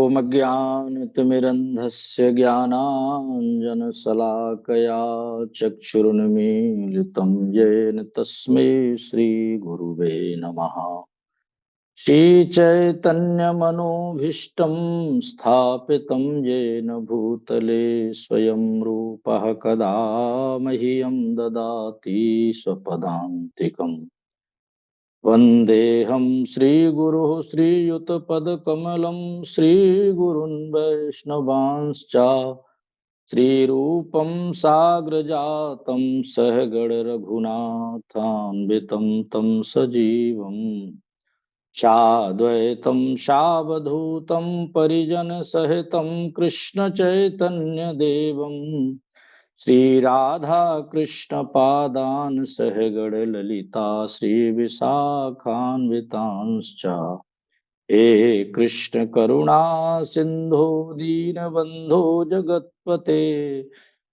ॐ अज्ञानतिमिरन्धस्य ज्ञानाञ्जनशलाकया चक्षुरुन्मीलितं येन तस्मै श्रीगुरुवे नमः। श्रीचैतन्यमनोभीष्टं स्थापितं येन भूतले स्वयं रूपः कदा मह्यं ददाति स्वपदान्तिकम्। वन्देऽहं श्रीगुरुः श्रीयुतपदकमलं श्रीगुरुन् वैष्णवांश्च श्रीरूपं साग्रजातं सहगणरघुनाथान्वितं तं सजीवम् साद्वैतं सावधूतं परिजनसहितं कृष्णचैतन्यदेवम् श्री राधा कृष्ण पादान सहगण ललिता श्री विशाखान्वितांश्च हे कृष्ण करुणा सिंधु दीनबंधो जगत्पते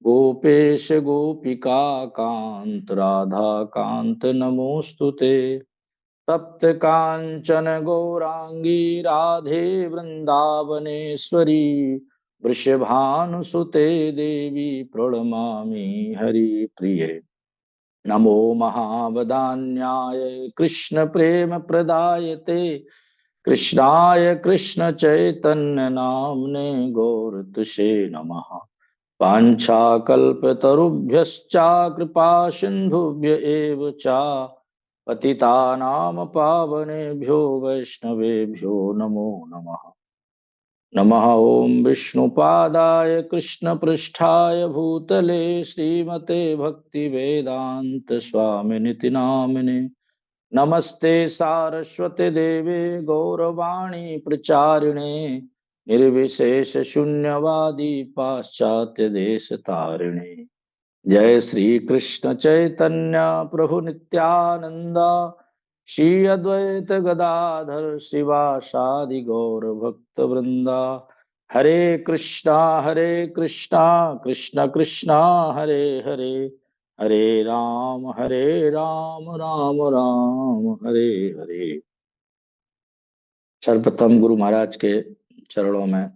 गोपेश गोपिका कांत राधा कांत नमोस्तुते तप्त कांचन गौरांगी राधे वृंदावनेश्वरी वृषभानुसुते देवी प्रणमामि हरिप्रिये। नमो महावदान्याय कृष्ण प्रेम प्रदायते कृष्णाय कृष्ण चैतन्य नामने गौरतुषे नमः। वाञ्छाकल्पतरुभ्यश्च कृपा सिन्धुभ्य एव च पतितानां पावनेभ्यो वैष्णवेभ्यो नमो नमः। नमः ओं विष्णुपादाय कृष्णपृष्ठाय भूतले श्रीमते भक्तिवेदांत स्वामिनिति नामिने। नमस्ते सारस्वते देवे गौरवाणी प्रचारिणे निर्विशेष शून्यवादी पाश्चात्य देश तारिणे। जय श्री कृष्ण चैतन्य प्रभु नित्यानंद श्री अद्वैत गदाधर शिवासादि गौर भक्त वृंदा। हरे कृष्णा कृष्ण कृष्णा हरे हरे हरे राम राम राम हरे हरे। सर्वप्रथम गुरु महाराज के चरणों में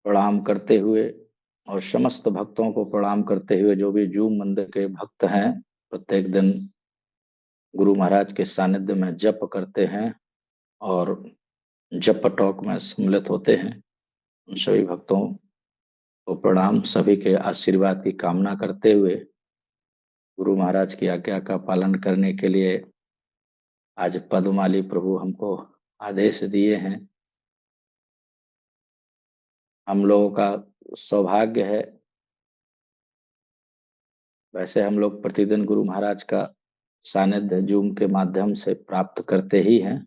प्रणाम करते हुए और समस्त भक्तों को प्रणाम करते हुए, जो भी जूम मंदिर के भक्त हैं प्रत्येक दिन गुरु महाराज के सानिध्य में जप करते हैं और जप टॉक में सम्मिलित होते हैं, उन सभी भक्तों को प्रणाम। सभी के आशीर्वाद की कामना करते हुए गुरु महाराज की आज्ञा का पालन करने के लिए आज पद्माली प्रभु हमको आदेश दिए हैं। हम लोगों का सौभाग्य है, वैसे हम लोग प्रतिदिन गुरु महाराज का सानिध्य जूम के माध्यम से प्राप्त करते ही हैं,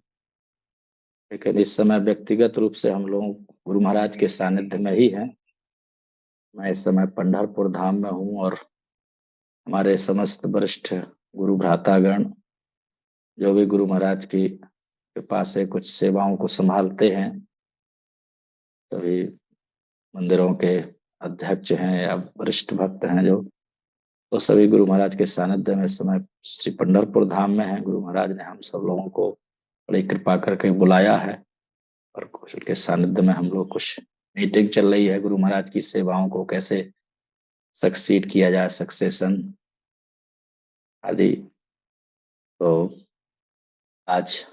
लेकिन इस समय व्यक्तिगत रूप से हम लोग गुरु महाराज के सानिध्य में ही हैं। मैं इस समय पंढरपुर धाम में हूँ और हमारे समस्त वरिष्ठ गुरु भ्रातागण जो भी गुरु महाराज की कृपा से कुछ सेवाओं को संभालते हैं, सभी मंदिरों के अध्यक्ष हैं या वरिष्ठ भक्त हैं जो, तो सभी गुरु महाराज के सानिध्य में इस समय श्री पंढरपुर धाम में है। गुरु महाराज ने हम सब लोगों को बड़ी कृपा करके बुलाया है और कुछ के सानिध्य में हम लोग कुछ मीटिंग चल रही है, गुरु महाराज की सेवाओं को कैसे सक्सीड किया जाए, सक्सेशन आदि। तो आज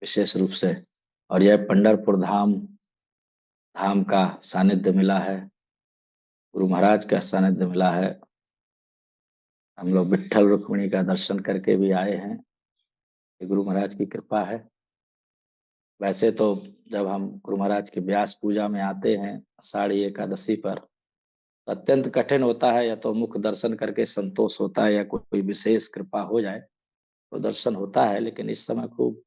विशेष रूप से, और यह पंढरपुर धाम का सानिध्य मिला है, गुरु महाराज का सानिध्य मिला है। हम लोग विट्ठल रुक्मिणी का दर्शन करके भी आए हैं, ये गुरु महाराज की कृपा है। वैसे तो जब हम गुरु महाराज के व्यास पूजा में आते हैं आषाढ़ी एकादशी पर, तो अत्यंत कठिन होता है, या तो मुख दर्शन करके संतोष होता है या कोई विशेष कृपा हो जाए तो दर्शन होता है, लेकिन इस समय खूब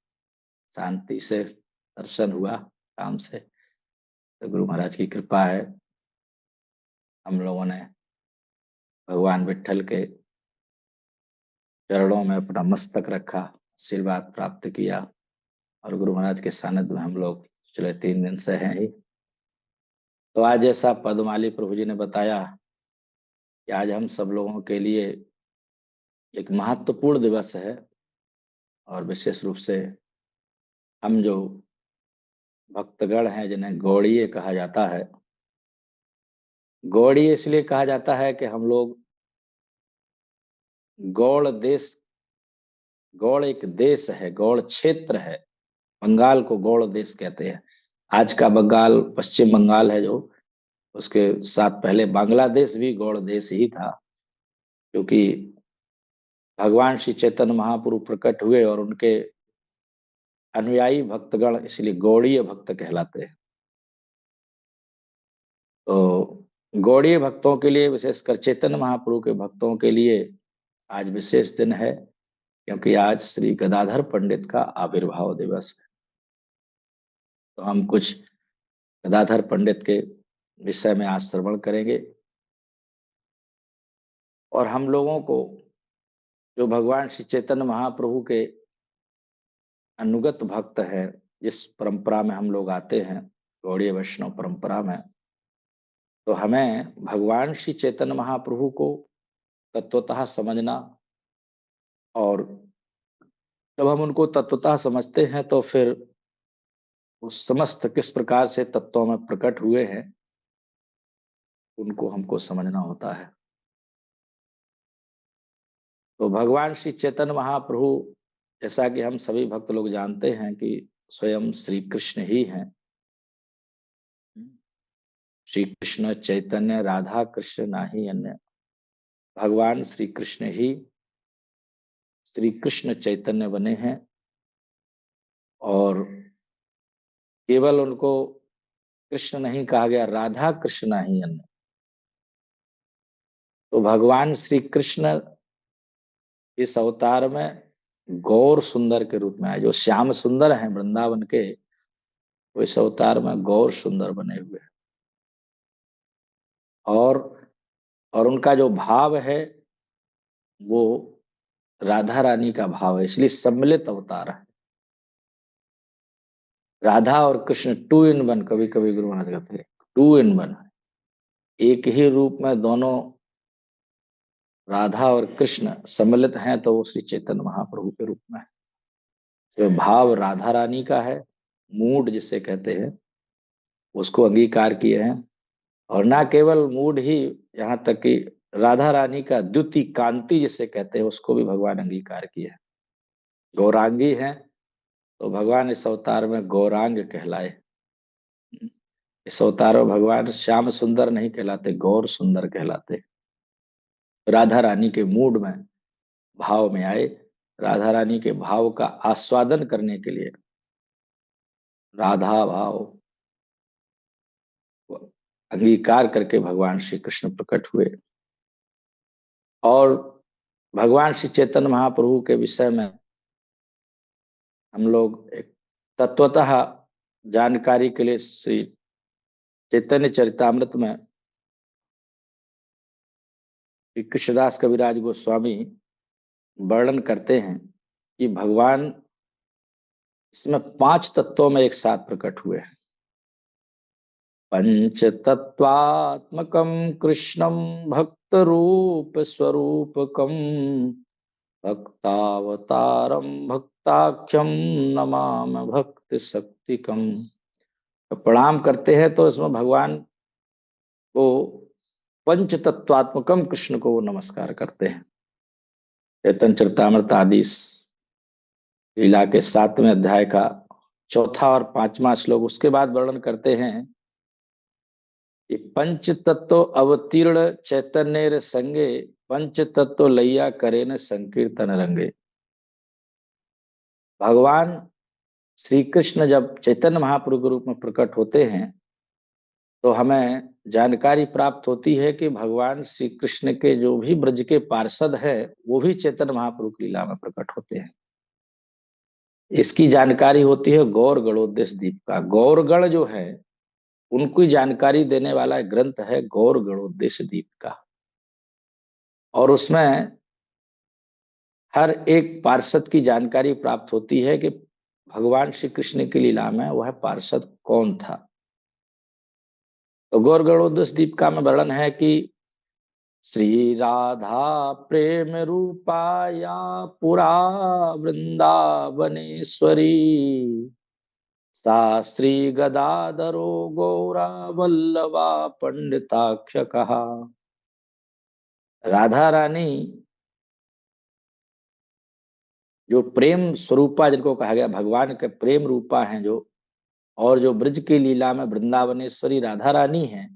शांति से दर्शन हुआ आराम से। तो गुरु महाराज की कृपा है, हम लोगों ने भगवान विट्ठल के चरणों में अपना मस्तक रखा, आशीर्वाद प्राप्त किया और गुरु महाराज के सानिध्य में हम लोग पिछले 3 दिन से हैं ही। तो आज जैसा पद्माली प्रभु जी ने बताया कि आज हम सब लोगों के लिए एक महत्वपूर्ण दिवस है, और विशेष रूप से हम जो भक्तगण हैं जिन्हें गौड़ीय कहा जाता है। गौड़ीय इसलिए कहा जाता है कि हम लोग गौड़ देश, गौड़ एक देश है, गौड़ क्षेत्र है। बंगाल को गौड़ देश कहते हैं। आज का बंगाल पश्चिम बंगाल है जो, उसके साथ पहले बांग्लादेश भी गौड़ देश ही था। क्योंकि भगवान श्री चैतन्य महाप्रभु प्रकट हुए और उनके अनुयायी भक्तगण इसलिए गौड़ीय भक्त कहलाते हैं। तो गौड़ीय भक्तों के लिए, विशेषकर चैतन्य महाप्रभु के भक्तों के लिए आज विशेष दिन है, क्योंकि आज श्री गदाधर पंडित का आविर्भाव दिवस है। तो हम कुछ गदाधर पंडित के विषय में आज श्रवण करेंगे। और हम लोगों को, जो भगवान श्री चैतन्य महाप्रभु के अनुगत भक्त हैं, जिस परंपरा में हम लोग आते हैं, गौड़ीय वैष्णव परंपरा में, तो हमें भगवान श्री चैतन्य महाप्रभु को तत्वतः समझना, और जब हम उनको तत्वतः समझते हैं तो फिर उस समस्त किस प्रकार से तत्वों में प्रकट हुए हैं उनको हमको समझना होता है। तो भगवान श्री चैतन्य महाप्रभु, जैसा कि हम सभी भक्त लोग जानते हैं कि स्वयं श्री कृष्ण ही हैं। श्री कृष्ण चैतन्य राधा कृष्ण नाही अन्य। भगवान श्री कृष्ण ही श्री कृष्ण चैतन्य बने हैं, और केवल उनको कृष्ण नहीं कहा गया, राधा कृष्ण नाही अन्य। तो भगवान श्री कृष्ण इस अवतार में गौर सुंदर के रूप में आए। जो श्याम सुंदर हैं वृंदावन के, वो इस अवतार में गौर सुंदर बने हुए हैं। और उनका जो भाव है वो राधा रानी का भाव है, इसलिए सम्मिलित अवतार है। राधा और कृष्ण टू इन वन, कभी कभी गुरु महाराज कहते हैं टू इन वन, एक ही रूप में दोनों राधा और कृष्ण सम्मिलित हैं, तो वो श्री चैतन्य महाप्रभु के रूप में है। तो भाव राधा रानी का है, मूड जिसे कहते हैं, उसको अंगीकार किए हैं। और ना केवल मूड ही, यहाँ तक कि राधा रानी का द्युति कांति जिसे कहते हैं, उसको भी भगवान अंगीकार किए हैं। गौरांगी हैं, तो भगवान इस अवतार में गौरांग कहलाए। इस अवतार में भगवान श्याम सुंदर नहीं कहलाते, गौर सुंदर कहलाते। राधा रानी के मूड में, भाव में आए। राधा रानी के भाव का आस्वादन करने के लिए राधा भाव को अंगीकार करके भगवान श्री कृष्ण प्रकट हुए। और भगवान श्री चैतन्य महाप्रभु के विषय में हम लोग एक तत्वतः जानकारी के लिए श्री चैतन्य चरितामृत में श्री कृष्णदास कविराज गोस्वामी वर्णन करते हैं कि भगवान इसमें 5 तत्वों में एक साथ प्रकट हुए हैं। पंच तत्वात्मकम कृष्णम भक्त रूप स्वरूपकम भक्तावतारम भक्ताख्यम नमाम भक्ति शक्तिकम। तो प्रणाम करते हैं तो इसमें भगवान को, पंच तत्वात्मकम कृष्ण को वो नमस्कार करते हैं। चैतन्य चरितामृत आदि लीला के 7वें अध्याय का 4था और 5वां श्लोक उसके बाद वर्णन करते हैं कि पंच तत्व अवतीर्ण चैतन्य संगे पंच तत्व लैया करे न संकीर्तन रंगे। भगवान श्री कृष्ण जब चैतन्य महाप्रभु के रूप में प्रकट होते हैं तो हमें जानकारी प्राप्त होती है कि भगवान श्री कृष्ण के जो भी ब्रज के पार्षद है वो भी चैतन्य महाप्रभु की लीला में प्रकट होते हैं। इसकी जानकारी होती है गौर गणोदेश दीप का। गौरगण जो है उनको जानकारी देने वाला ग्रंथ है गौर गणोदेश दीप का। और उसमें हर एक पार्षद की जानकारी प्राप्त होती है कि भगवान श्री कृष्ण की लीला में वह पार्षद कौन था। तो गौर गणोदेश दीपिका में वर्णन है कि श्री राधा प्रेम रूपाया पुरा वृंदावनेश्वरी शास्त्री गदाधरो गौरा वल्लभा पंडिताक्ष कहा। राधा रानी जो प्रेम स्वरूपा जिनको कहा गया, भगवान के प्रेम रूपा हैं जो, और जो ब्रज की लीला में वृंदावनेश्वरी राधा रानी है,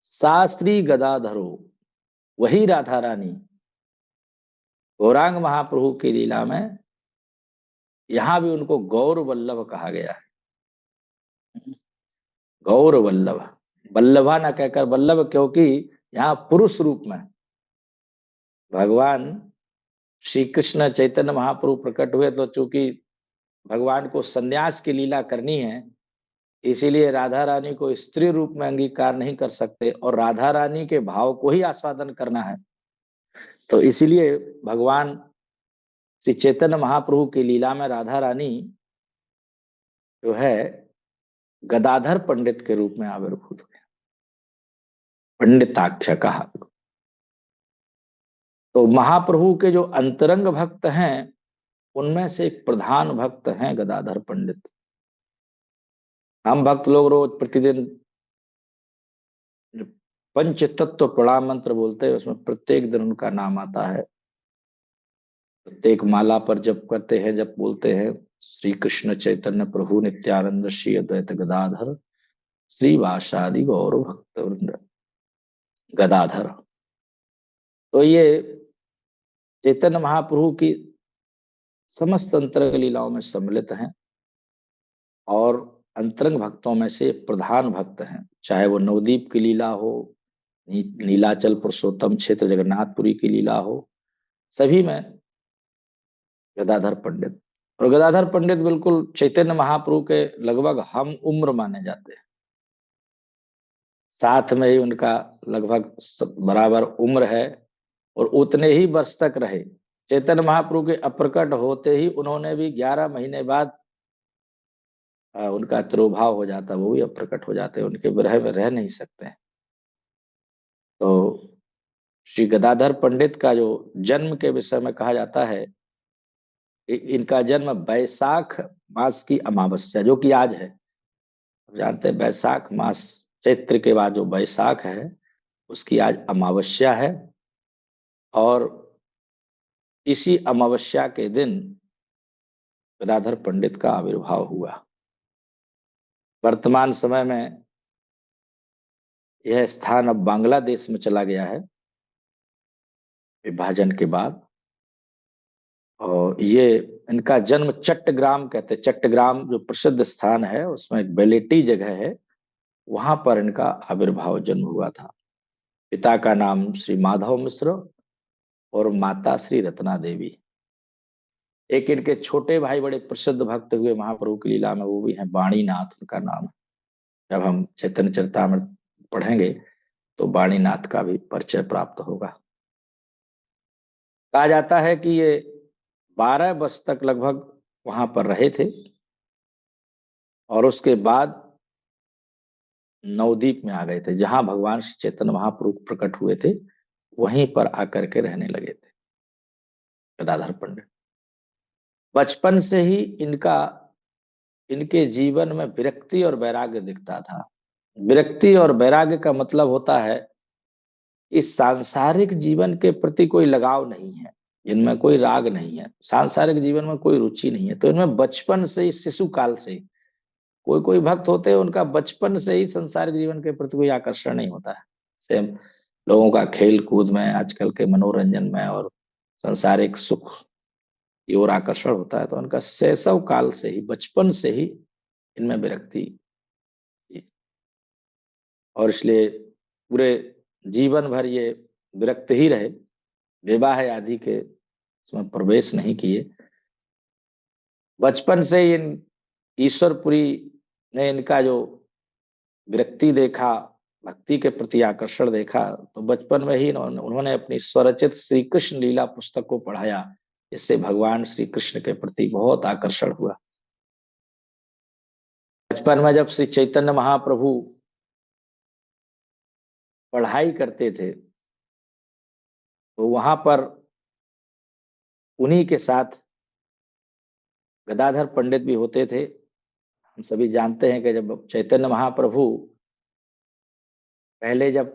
शास्त्री गदाधरो, वही राधा रानी गौरांग महाप्रभु की लीला में, यहां भी उनको गौर वल्लभ कहा गया है। गौर वल्लभ, वल्लभा न कहकर वल्लभ, क्योंकि यहाँ पुरुष रूप में भगवान श्री कृष्ण चैतन्य महाप्रभु प्रकट हुए, तो चूंकि भगवान को संन्यास की लीला करनी है, इसीलिए राधा रानी को स्त्री रूप में अंगीकार नहीं कर सकते, और राधा रानी के भाव को ही आस्वादन करना है। तो इसीलिए भगवान श्री चैतन्य महाप्रभु की लीला में राधा रानी जो है गदाधर पंडित के रूप में आविर्भूत हुए, पंडिताक्ष कहा। तो महाप्रभु के जो अंतरंग भक्त हैं, उनमें से एक प्रधान भक्त हैं गदाधर पंडित। हम भक्त लोग रोज प्रतिदिन पंच तत्व प्रणाम मंत्र बोलते हैं, उसमें प्रत्येक दिन उनका नाम आता है। प्रत्येक माला पर जप करते हैं, जप बोलते हैं, श्री कृष्ण चैतन्य प्रभु नित्यानंद श्री अद्वैत गदाधर श्रीवासादि गौर भक्त वृंद गदाधर। तो ये चैतन्य महाप्रभु की समस्त अंतरंग लीलाओं में सम्मिलित हैं, और अंतरंग भक्तों में से प्रधान भक्त हैं। चाहे वो नवदीप की लीला हो, नीलाचल पुरुषोत्तम क्षेत्र जगन्नाथपुरी की लीला हो, सभी में गदाधर पंडित। और गदाधर पंडित बिल्कुल चैतन्य महाप्रभु के लगभग हम उम्र माने जाते हैं, साथ में ही उनका लगभग बराबर उम्र है, और उतने ही वर्ष तक रहे। चैतन्य महाप्रभु के अप्रकट होते ही उन्होंने भी 11 महीने बाद उनका तिरोभाव हो जाता, वो भी अप्रकट हो जाते, उनके विरह में रह नहीं सकते हैं। तो श्री गदाधर पंडित का जो जन्म के विषय में कहा जाता है, इनका जन्म बैसाख मास की अमावस्या, जो कि आज है, जानते हैं बैसाख मास, चैत्र के बाद जो बैसाख है उसकी आज अमावस्या है, और इसी अमावस्या के दिन गदाधर पंडित का आविर्भाव हुआ। वर्तमान समय में यह स्थान अब बांग्लादेश में चला गया है विभाजन के बाद, और ये इनका जन्म चट्टग्राम कहते हैं, चट्टग्राम जो प्रसिद्ध स्थान है, उसमें एक बेलेटी जगह है, वहां पर इनका आविर्भाव जन्म हुआ था। पिता का नाम श्री माधव मिश्र और माता श्री रत्ना देवी। एक इनके छोटे भाई बड़े प्रसिद्ध भक्त हुए महाप्रभु की लीला में, वो भी हैं वाणीनाथ, उनका नाम है। जब हम चैतन्य चरितामृत पढ़ेंगे तो वाणीनाथ का भी परिचय प्राप्त होगा। कहा जाता है कि ये 12 वर्ष तक लगभग वहां पर रहे थे, और उसके बाद नवदीप में आ गए थे, जहां भगवान श्री चैतन्य महाप्रभु प्रकट हुए थे, वहीं पर आकर के रहने लगे थे गदाधर पंडित। बचपन से ही इनके जीवन में विरक्ति और वैराग्य दिखता था। विरक्ति और वैराग्य का मतलब होता है इस सांसारिक जीवन के प्रति कोई लगाव नहीं है, इनमें कोई राग नहीं है, सांसारिक जीवन में कोई रुचि नहीं है। तो इनमें बचपन से ही, शिशु काल से ही, कोई कोई भक्त होते हैं उनका बचपन से ही संसारिक जीवन के प्रति कोई आकर्षण नहीं होता है। सेम लोगों का खेल कूद में, आजकल के मनोरंजन में और सांसारिक सुख की ओर आकर्षण होता है, तो उनका शैशव काल से ही, बचपन से ही इनमें विरक्ति, और इसलिए पूरे जीवन भर ये विरक्त ही रहे, विवाह आदि के उसमें प्रवेश नहीं किए। बचपन से इन ईश्वरपुरी ने इनका जो विरक्ति देखा, भक्ति के प्रति आकर्षण देखा, तो बचपन में ही उन्होंने अपनी स्वरचित श्री कृष्ण लीला पुस्तक को पढ़ाया, इससे भगवान श्री कृष्ण के प्रति बहुत आकर्षण हुआ। बचपन में जब श्री चैतन्य महाप्रभु पढ़ाई करते थे, तो वहां पर उन्हीं के साथ गदाधर पंडित भी होते थे। हम सभी जानते हैं कि जब चैतन्य महाप्रभु पहले जब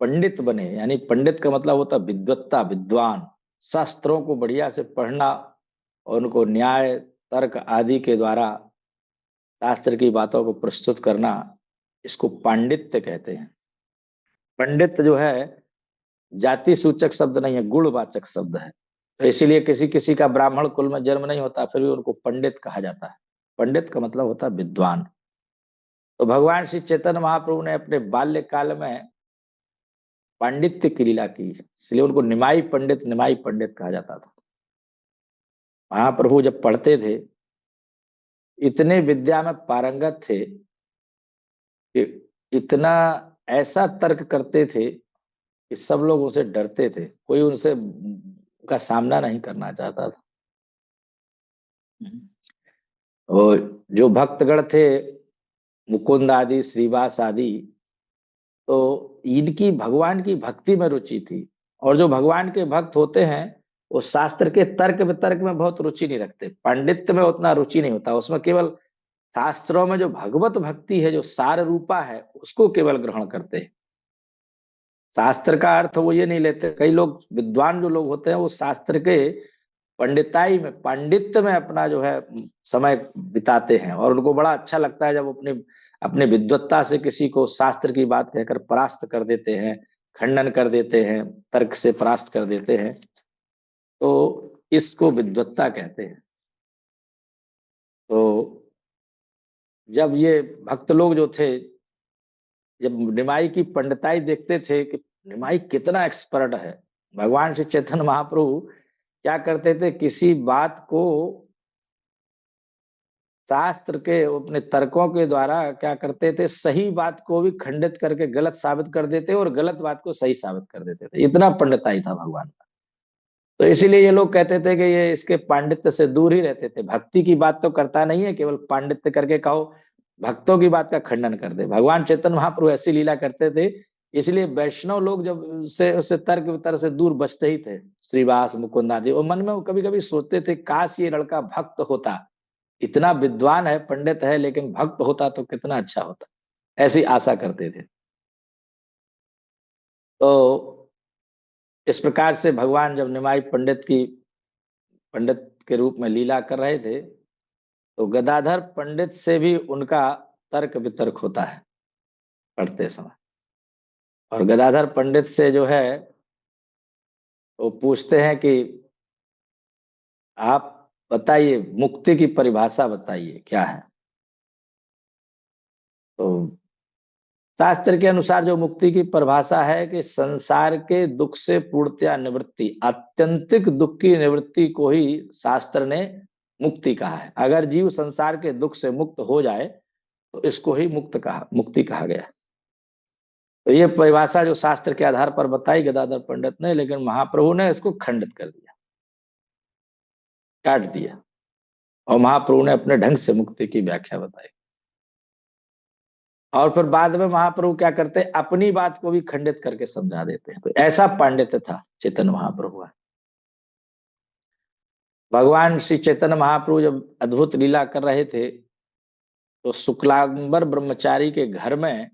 पंडित बने, यानी पंडित का मतलब होता विद्वत्ता, विद्वान, शास्त्रों को बढ़िया से पढ़ना और उनको न्याय तर्क आदि के द्वारा शास्त्र की बातों को प्रस्तुत करना, इसको पांडित्य कहते हैं। पंडित जो है जाति सूचक शब्द नहीं है, गुणवाचक शब्द है। तो इसीलिए किसी किसी का ब्राह्मण कुल में जन्म नहीं होता, फिर भी उनको पंडित कहा जाता है। पंडित का मतलब होता है विद्वान। तो भगवान श्री चैतन्य महाप्रभु ने अपने बाल्यकाल में पांडित्य की लीला की, इसलिए उनको निमाई पंडित कहा जाता था। महाप्रभु जब पढ़ते थे इतने विद्या में पारंगत थे कि इतना ऐसा तर्क करते थे कि सब लोग उनसे डरते थे, कोई उनसे का सामना नहीं करना चाहता था। और जो भक्तगण थे, मुकुंद आदि, श्रीवास आदि, तो इनकी भगवान की भक्ति में रुचि थी। और जो भगवान के भक्त होते हैं वो शास्त्र के तर्क वितर्क में बहुत रुचि नहीं रखते, पांडित्य में उतना रुचि नहीं होता, उसमें केवल शास्त्रों में जो भगवत भक्ति है, जो सार रूपा है, उसको केवल ग्रहण करते हैं। शास्त्र का अर्थ वो ये नहीं लेते। कई लोग विद्वान जो लोग होते हैं वो शास्त्र के पंडिताई में, पांडित्य में अपना जो है समय बिताते हैं, और उनको बड़ा अच्छा लगता है जब अपने अपने विद्वत्ता से किसी को शास्त्र की बात कहकर परास्त कर देते हैं, खंडन कर देते हैं, तर्क से परास्त कर देते हैं। तो इसको विद्वत्ता कहते हैं। तो जब ये भक्त लोग जो थे, जब निमाई की पंडिताई देखते थे कि निमाई कितना एक्सपर्ट है, भगवान श्री चैतन्य महाप्रभु क्या करते थे, किसी बात को शास्त्र के अपने तर्कों के द्वारा क्या करते थे, सही बात को भी खंडित करके गलत साबित कर देते और गलत बात को सही साबित कर देते थे। इतना पंडिताई था भगवान का। तो इसीलिए ये लोग कहते थे कि ये इसके पांडित्य से दूर ही रहते थे। भक्ति की बात तो करता नहीं है, केवल पांडित्य करके कहो, भक्तों की बात का खंडन कर दे। भगवान चैतन्य महाप्रभु ऐसी लीला करते थे, इसलिए वैष्णव लोग जब उससे तर्क वितर्क से दूर बचते ही थे, श्रीवास मुकुंद आदि। और मन में वो कभी कभी सोचते थे काश ये लड़का भक्त होता, इतना विद्वान है, पंडित है, लेकिन भक्त होता तो कितना अच्छा होता, ऐसी आशा करते थे। तो इस प्रकार से भगवान जब निमाई पंडित के रूप में लीला कर रहे थे, तो गदाधर पंडित से भी उनका तर्क वितर्क होता है पढ़ते समय। और गदाधर पंडित से जो है वो पूछते हैं कि आप बताइए, मुक्ति की परिभाषा बताइए क्या है। तो शास्त्र के अनुसार जो मुक्ति की परिभाषा है कि संसार के दुख से पूर्णतया निवृत्ति, आत्यंतिक दुख की निवृत्ति को ही शास्त्र ने मुक्ति कहा है। अगर जीव संसार के दुख से मुक्त हो जाए तो इसको ही मुक्ति कहा गया। तो ये परिभाषा जो शास्त्र के आधार पर बताई गदाधर पंडित ने, लेकिन महाप्रभु ने इसको खंडित कर दिया, काट दिया, और महाप्रभु ने अपने ढंग से मुक्ति की व्याख्या बताई। और फिर बाद में महाप्रभु क्या करते, अपनी बात को भी खंडित करके समझा देते हैं। तो ऐसा पांडित्य था चैतन्य महाप्रभु का। भगवान श्री चैतन्य महाप्रभु जब अद्भुत लीला कर रहे थे, तो शुक्लांबर ब्रह्मचारी के घर में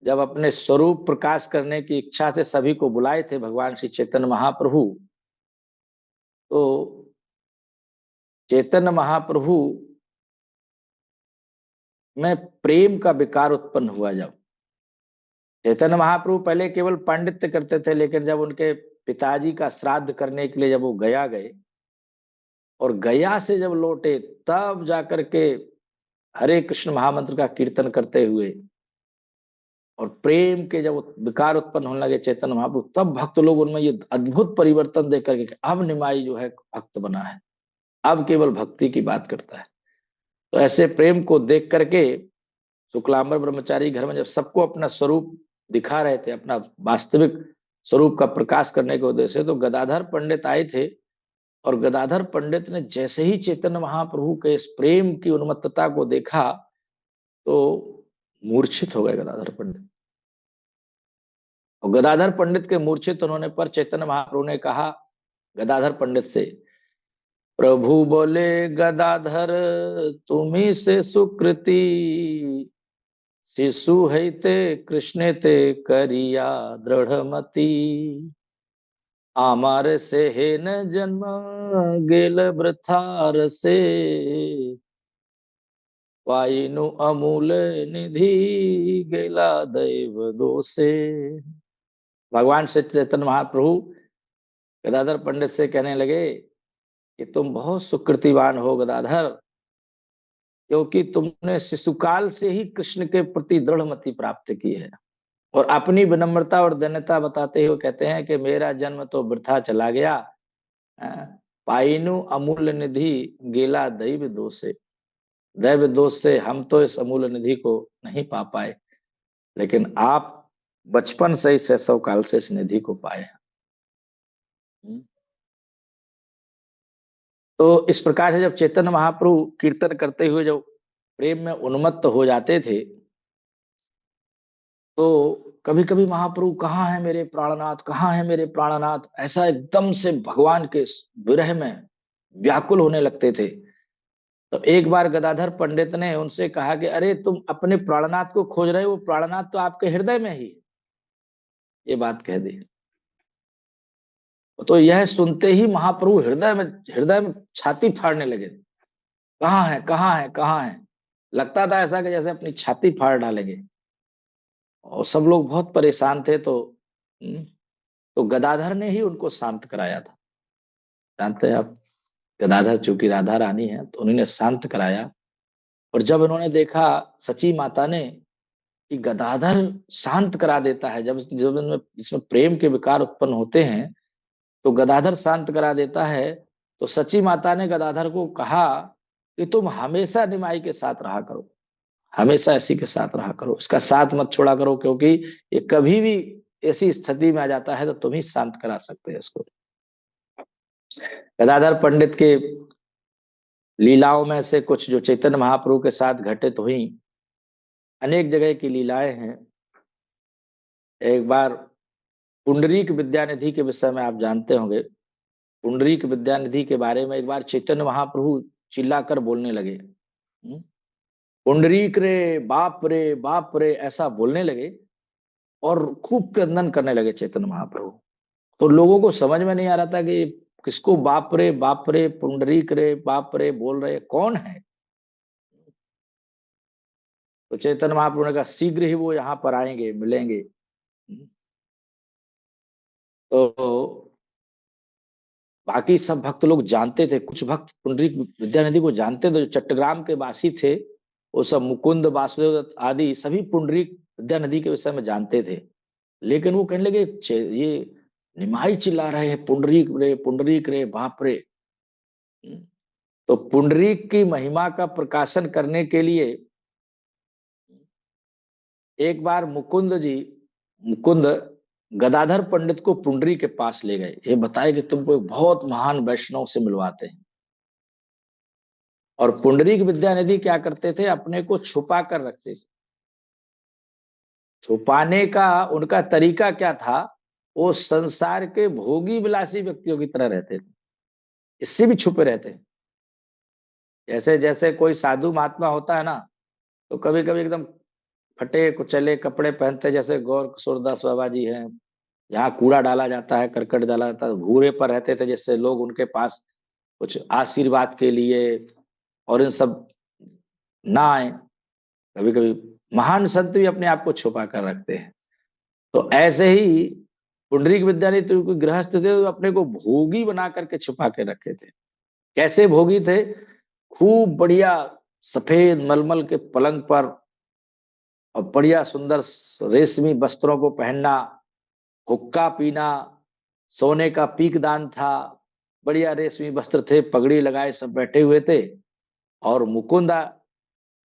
जब अपने स्वरूप प्रकाश करने की इच्छा से सभी को बुलाए थे भगवान श्री चैतन्य महाप्रभु, तो चैतन्य महाप्रभु में प्रेम का विकार उत्पन्न हुआ। जब चैतन्य महाप्रभु पहले केवल पांडित्य करते थे, लेकिन जब उनके पिताजी का श्राद्ध करने के लिए जब वो गया गए, और गया से जब लौटे, तब जाकर के हरे कृष्ण महामंत्र का कीर्तन करते हुए और प्रेम के जब विकार उत्पन्न होने लगे चैतन्य महाप्रभु, तब भक्त लोग उनमें ये अद्भुत परिवर्तन देख करके अब निमाई जो है भक्त बना है, अब केवल भक्ति की बात करता है। तो ऐसे प्रेम को देख करके शुक्लांबर ब्रह्मचारी घर में जब सबको अपना स्वरूप दिखा रहे थे, अपना वास्तविक स्वरूप का प्रकाश करने के उद्देश्य से, तो गदाधर पंडित आए थे। और गदाधर पंडित ने जैसे ही चैतन्य महाप्रभु के इस प्रेम की उन्मत्तता को देखा, तो मूर्छित हो गए गदाधर पंडित। और गदाधर पंडित के मूर्छित होने पर चैतन्य महाप्रभु ने कहा गदाधर पंडित से प्रभु बोले गदाधर तुम्ही से सुकृति, शिशु है ते कृष्ण ते करिया दृढ़मति, आमार से हे न जन्म गेल वृथार से, पाइनु अमूल निधि गेला दैव दोषे। भगवान श्री चैतन्य महाप्रभु गदाधर पंडित से कहने लगे कि तुम बहुत सुकृतिवान हो गदाधर, क्योंकि तुमने शिशुकाल से ही कृष्ण के प्रति दृढ़ मति प्राप्त की है। और अपनी विनम्रता और दैन्यता बताते हुए कहते हैं कि मेरा जन्म तो वृथा चला गया, पाइनु अमूल्य निधि गेला दैव दोषे, दैव दोष से हम तो इस अमूल्य निधि को नहीं पा पाए, लेकिन आप बचपन से ही शैशव काल से इस निधि को पाए हैं। तो इस प्रकार से जब चैतन्य महाप्रभु कीर्तन करते हुए जब प्रेम में उन्मत्त हो जाते थे, तो कभी कभी महाप्रभु कहाँ है मेरे प्राणनाथ, कहाँ है मेरे प्राणनाथ, ऐसा एकदम से भगवान के विरह में व्याकुल होने लगते थे। तो एक बार गदाधर पंडित ने उनसे कहा कि अरे तुम अपने प्राणनाथ को खोज रहे हो, प्राणनाथ तो आपके हृदय में ही, ये बात कह दी। तो यह सुनते ही महाप्रभु हृदय में छाती फाड़ने लगे। कहाँ है, कहाँ है, कहाँ है, लगता था ऐसा कि जैसे अपनी छाती फाड़ डालेंगे। और सब लोग बहुत परेशान थे। हम्म, तो गदाधर ने ही उनको शांत कराया था। जानते हैं आप, गदाधर चूंकि राधा रानी है तो उन्होंने शांत कराया। और जब उन्होंने देखा सची माता ने कि गदाधर शांत करा देता है, जब जब इसमें प्रेम के विकार उत्पन्न होते हैं तो गदाधर शांत करा देता है, तो सची माता ने गदाधर को कहा कि तुम हमेशा निमाई के साथ रहा करो, हमेशा इसी के साथ रहा करो, इसका साथ मत छोड़ा करो, क्योंकि ये कभी भी ऐसी स्थिति में आ जाता है तो तुम ही शांत करा सकते हो इसको। गदाधर पंडित के लीलाओं में से कुछ जो चैतन्य महाप्रभु के साथ घटित हुई, अनेक जगह की लीलाएं हैं। एक बार पुंडरीक विद्यानिधि के विषय में आप जानते होंगे। पुंडरीक विद्यानिधि के बारे में एक बार चैतन्य महाप्रभु चिल्लाकर बोलने लगे, पुंडरीक रे बाप रे ऐसा बोलने लगे और खूब क्रंदन करने लगे चैतन्य महाप्रभु। तो लोगों को समझ में नहीं आ रहा था कि किसको बाप रे पुंडरीक रे बाप रे बोल रहे, कौन है। तो चैतन्य महाप्रभु ने कहा शीघ्र ही वो यहाँ पर आएंगे, मिलेंगे। तो बाकी सब भक्त लोग जानते थे, कुछ भक्त पुंडरीक विद्यानिधि को जानते थे, जो चट्टग्राम के वासी थे वो सब मुकुंद वासुदेव दत्त आदि सभी पुंडरीक विद्यानिधि के विषय में जानते थे। लेकिन वो कहने लगे ये निमाई चिल्ला रहे हैं पुंडरीक रे बाप रे। तो पुंडरीक की महिमा का प्रकाशन करने के लिए एक बार मुकुंद गदाधर पंडित को पुंडरी के पास ले गए, ये बताए कि तुमको एक बहुत महान वैष्णव से मिलवाते हैं। और पुंडरीक विद्यानिधि क्या करते थे, अपने को छुपा कर रखते थे। छुपाने का उनका तरीका क्या था, वो संसार के भोगी विलासी व्यक्तियों की तरह रहते थे, इससे भी छुपे रहते हैं। जैसे जैसे कोई साधु महात्मा होता है ना, तो कभी कभी एकदम फटे कुचले कपड़े पहनते, जैसे गौर किशोरदास बाबा जी हैं, यहाँ कूड़ा डाला जाता है, करकट डाला जाता है, घूरे पर रहते थे, जिससे लोग उनके पास कुछ आशीर्वाद के लिए और इन सब ना आए। कभी कभी महान संत भी अपने आप को छुपा कर रखते हैं। तो ऐसे ही पुंडरीक विद्यानिधि तो गृहस्थ थे, तो अपने को भोगी बना करके छुपा के रखे थे। कैसे भोगी थे, खूब बढ़िया सफेद मलमल के पलंग पर और बढ़िया सुंदर रेशमी वस्त्रों को पहनना, हुक्का पीना, सोने का पीकदान था, बढ़िया रेशमी वस्त्र थे, पगड़ी लगाए सब बैठे हुए थे। और मुकुंदा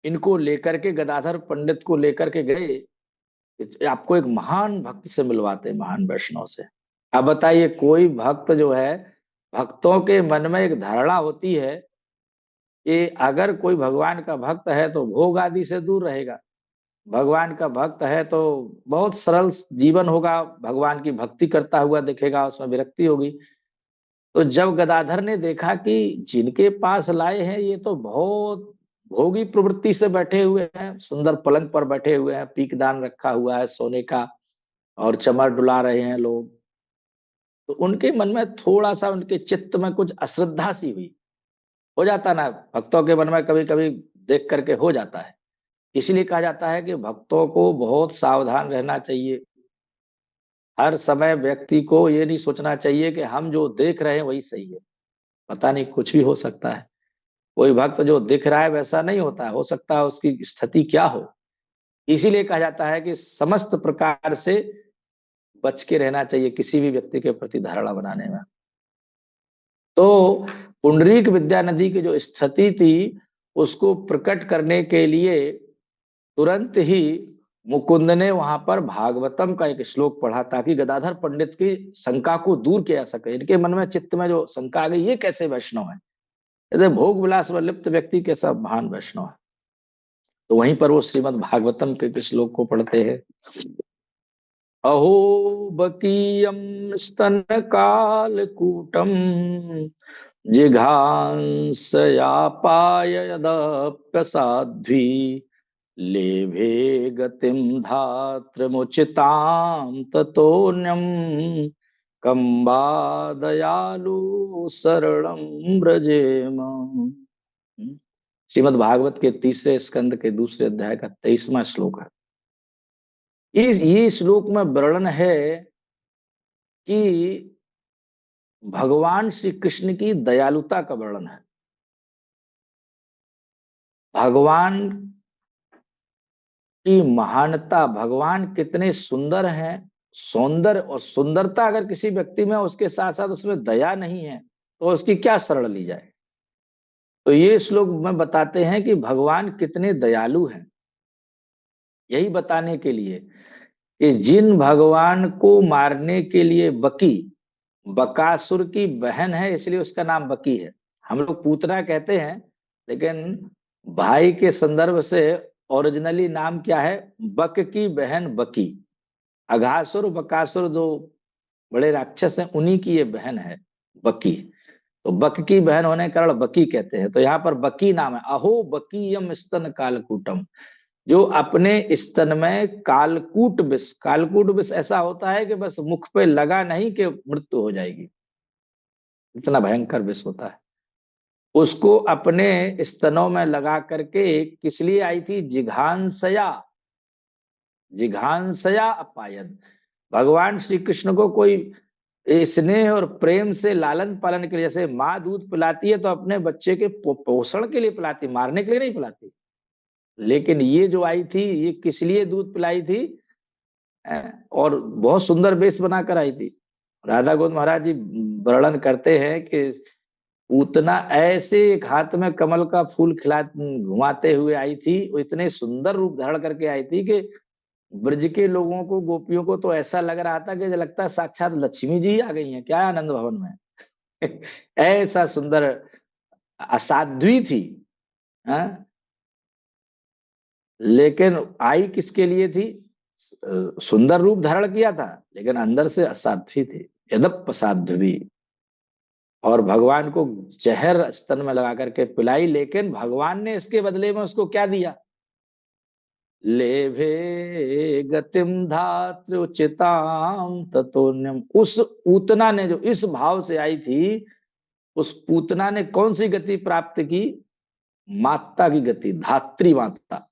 इनको लेकर के गदाधर पंडित को लेकर के गए, आपको एक महान भक्त से मिलवाते, महान वैष्णव से। अब बताइए, कोई भक्त जो है, भक्तों के मन में एक धारणा होती है कि अगर कोई भगवान का भक्त है तो भोग आदि से दूर रहेगा, भगवान का भक्त है तो बहुत सरल जीवन होगा, भगवान की भक्ति करता हुआ दिखेगा, उसमें विरक्ति होगी। तो जब गदाधर ने देखा कि जिनके पास लाए हैं ये तो बहुत भोगी प्रवृत्ति से बैठे हुए हैं, सुंदर पलंग पर बैठे हुए हैं, पीकदान रखा हुआ है सोने का, और चमर डुला रहे हैं लोग, तो उनके मन में थोड़ा सा, उनके चित्त में कुछ अश्रद्धा सी हुई। हो जाता ना, भक्तों के मन में कभी कभी देख करके हो जाता है। इसलिए कहा जाता है कि भक्तों को बहुत सावधान रहना चाहिए। हर समय व्यक्ति को ये नहीं सोचना चाहिए कि हम जो देख रहे हैं वही सही है। पता नहीं, कुछ भी हो सकता है। कोई भक्त जो दिख रहा है वैसा नहीं होता है, हो सकता है उसकी स्थिति क्या हो। इसीलिए कहा जाता है कि समस्त प्रकार से बच के रहना चाहिए किसी भी व्यक्ति के प्रति धारणा बनाने में। तो पुंडरीक विद्यानिधि की जो स्थिति थी उसको प्रकट करने के लिए तुरंत ही मुकुंद ने वहां पर भागवतम का एक श्लोक पढ़ा, ताकि गदाधर पंडित की शंका को दूर किया जा सके। इनके मन में, चित्त में जो शंका आ गई, ये कैसे वैष्णव है, यदि भोग विलास में लिप्त व्यक्ति कैसा महान वैष्णव है। तो वहीं पर वो श्रीमद् भागवतम के श्लोक को पढ़ते हैं। अहो बकीयम स्तन कालकूटम जिघांसयापायदप्यसाध्वी लेभे गतिम धात्रमुचितां ततोऽन्यं कंबा दयालु शरणं व्रजेम। श्रीमद् भागवत के तीसरे स्कंद के दूसरे अध्याय का 23वां श्लोक है। इस ये श्लोक में वर्णन है कि भगवान श्री कृष्ण की दयालुता का वर्णन है। भगवान की महानता, भगवान कितने सुंदर हैं। सौंदर्य और सुंदरता अगर किसी व्यक्ति में, उसके साथ साथ उसमें दया नहीं है तो उसकी क्या शरण ली जाए। तो ये श्लोक में बताते हैं कि भगवान कितने दयालु हैं, यही बताने के लिए कि जिन भगवान को मारने के लिए बकी, बकासुर की बहन है इसलिए उसका नाम बकी है। हम लोग पूतना कहते हैं, लेकिन भाई के संदर्भ से ओरिजिनली नाम क्या है, बक की बहन बकी। अघासुर बकासुर जो बड़े राक्षस हैं उन्हीं की ये बहन है बकी। तो बक की बहन होने के कारण बकी कहते हैं। तो यहाँ पर बकी नाम है। अहो बकीयम स्तन कालकूटम, जो अपने स्तन में कालकूट विष, कालकूट विष ऐसा होता है कि बस मुख पे लगा नहीं कि मृत्यु हो जाएगी, इतना भयंकर विष होता है। उसको अपने स्तनों में लगा करके किस लिए आई थी, जिघांसया, जिघांसया अपायद। भगवान श्री कृष्ण को कोई स्नेह और प्रेम से लालन पालन के लिए, जैसे माँ दूध पिलाती है तो अपने बच्चे के पोषण के लिए पिलाती, मारने के लिए नहीं पिलाती। लेकिन ये जो आई थी ये किस लिए दूध पिलाई थी, और बहुत सुंदर वेश बनाकर आई थी। राधा गोविंद महाराज जी वर्णन करते हैं कि उतना ऐसे एक हाथ में कमल का फूल खिला घुमाते हुए आई थी, वो इतने सुंदर रूप धारण करके आई थी कि ब्रज के लोगों को, गोपियों को तो ऐसा लग रहा था कि लगता है साक्षात लक्ष्मी जी आ गई हैं क्या आनंद भवन में। ऐसा सुंदर, असाध्वी थी। हाँ? लेकिन आई किसके लिए थी, सुंदर रूप धारण किया था लेकिन अंदर से असाध्वी थी, यदप साध्वी। और भगवान को जहर स्तन में लगा करके पिलाई, लेकिन भगवान ने इसके बदले में उसको क्या दिया, लेभे गतिम धात्र उचिताम ततोन्यम। उस पूतना ने जो इस भाव से आई थी, उस पूतना ने कौन सी गति प्राप्त की, माता की गति, धात्री माता।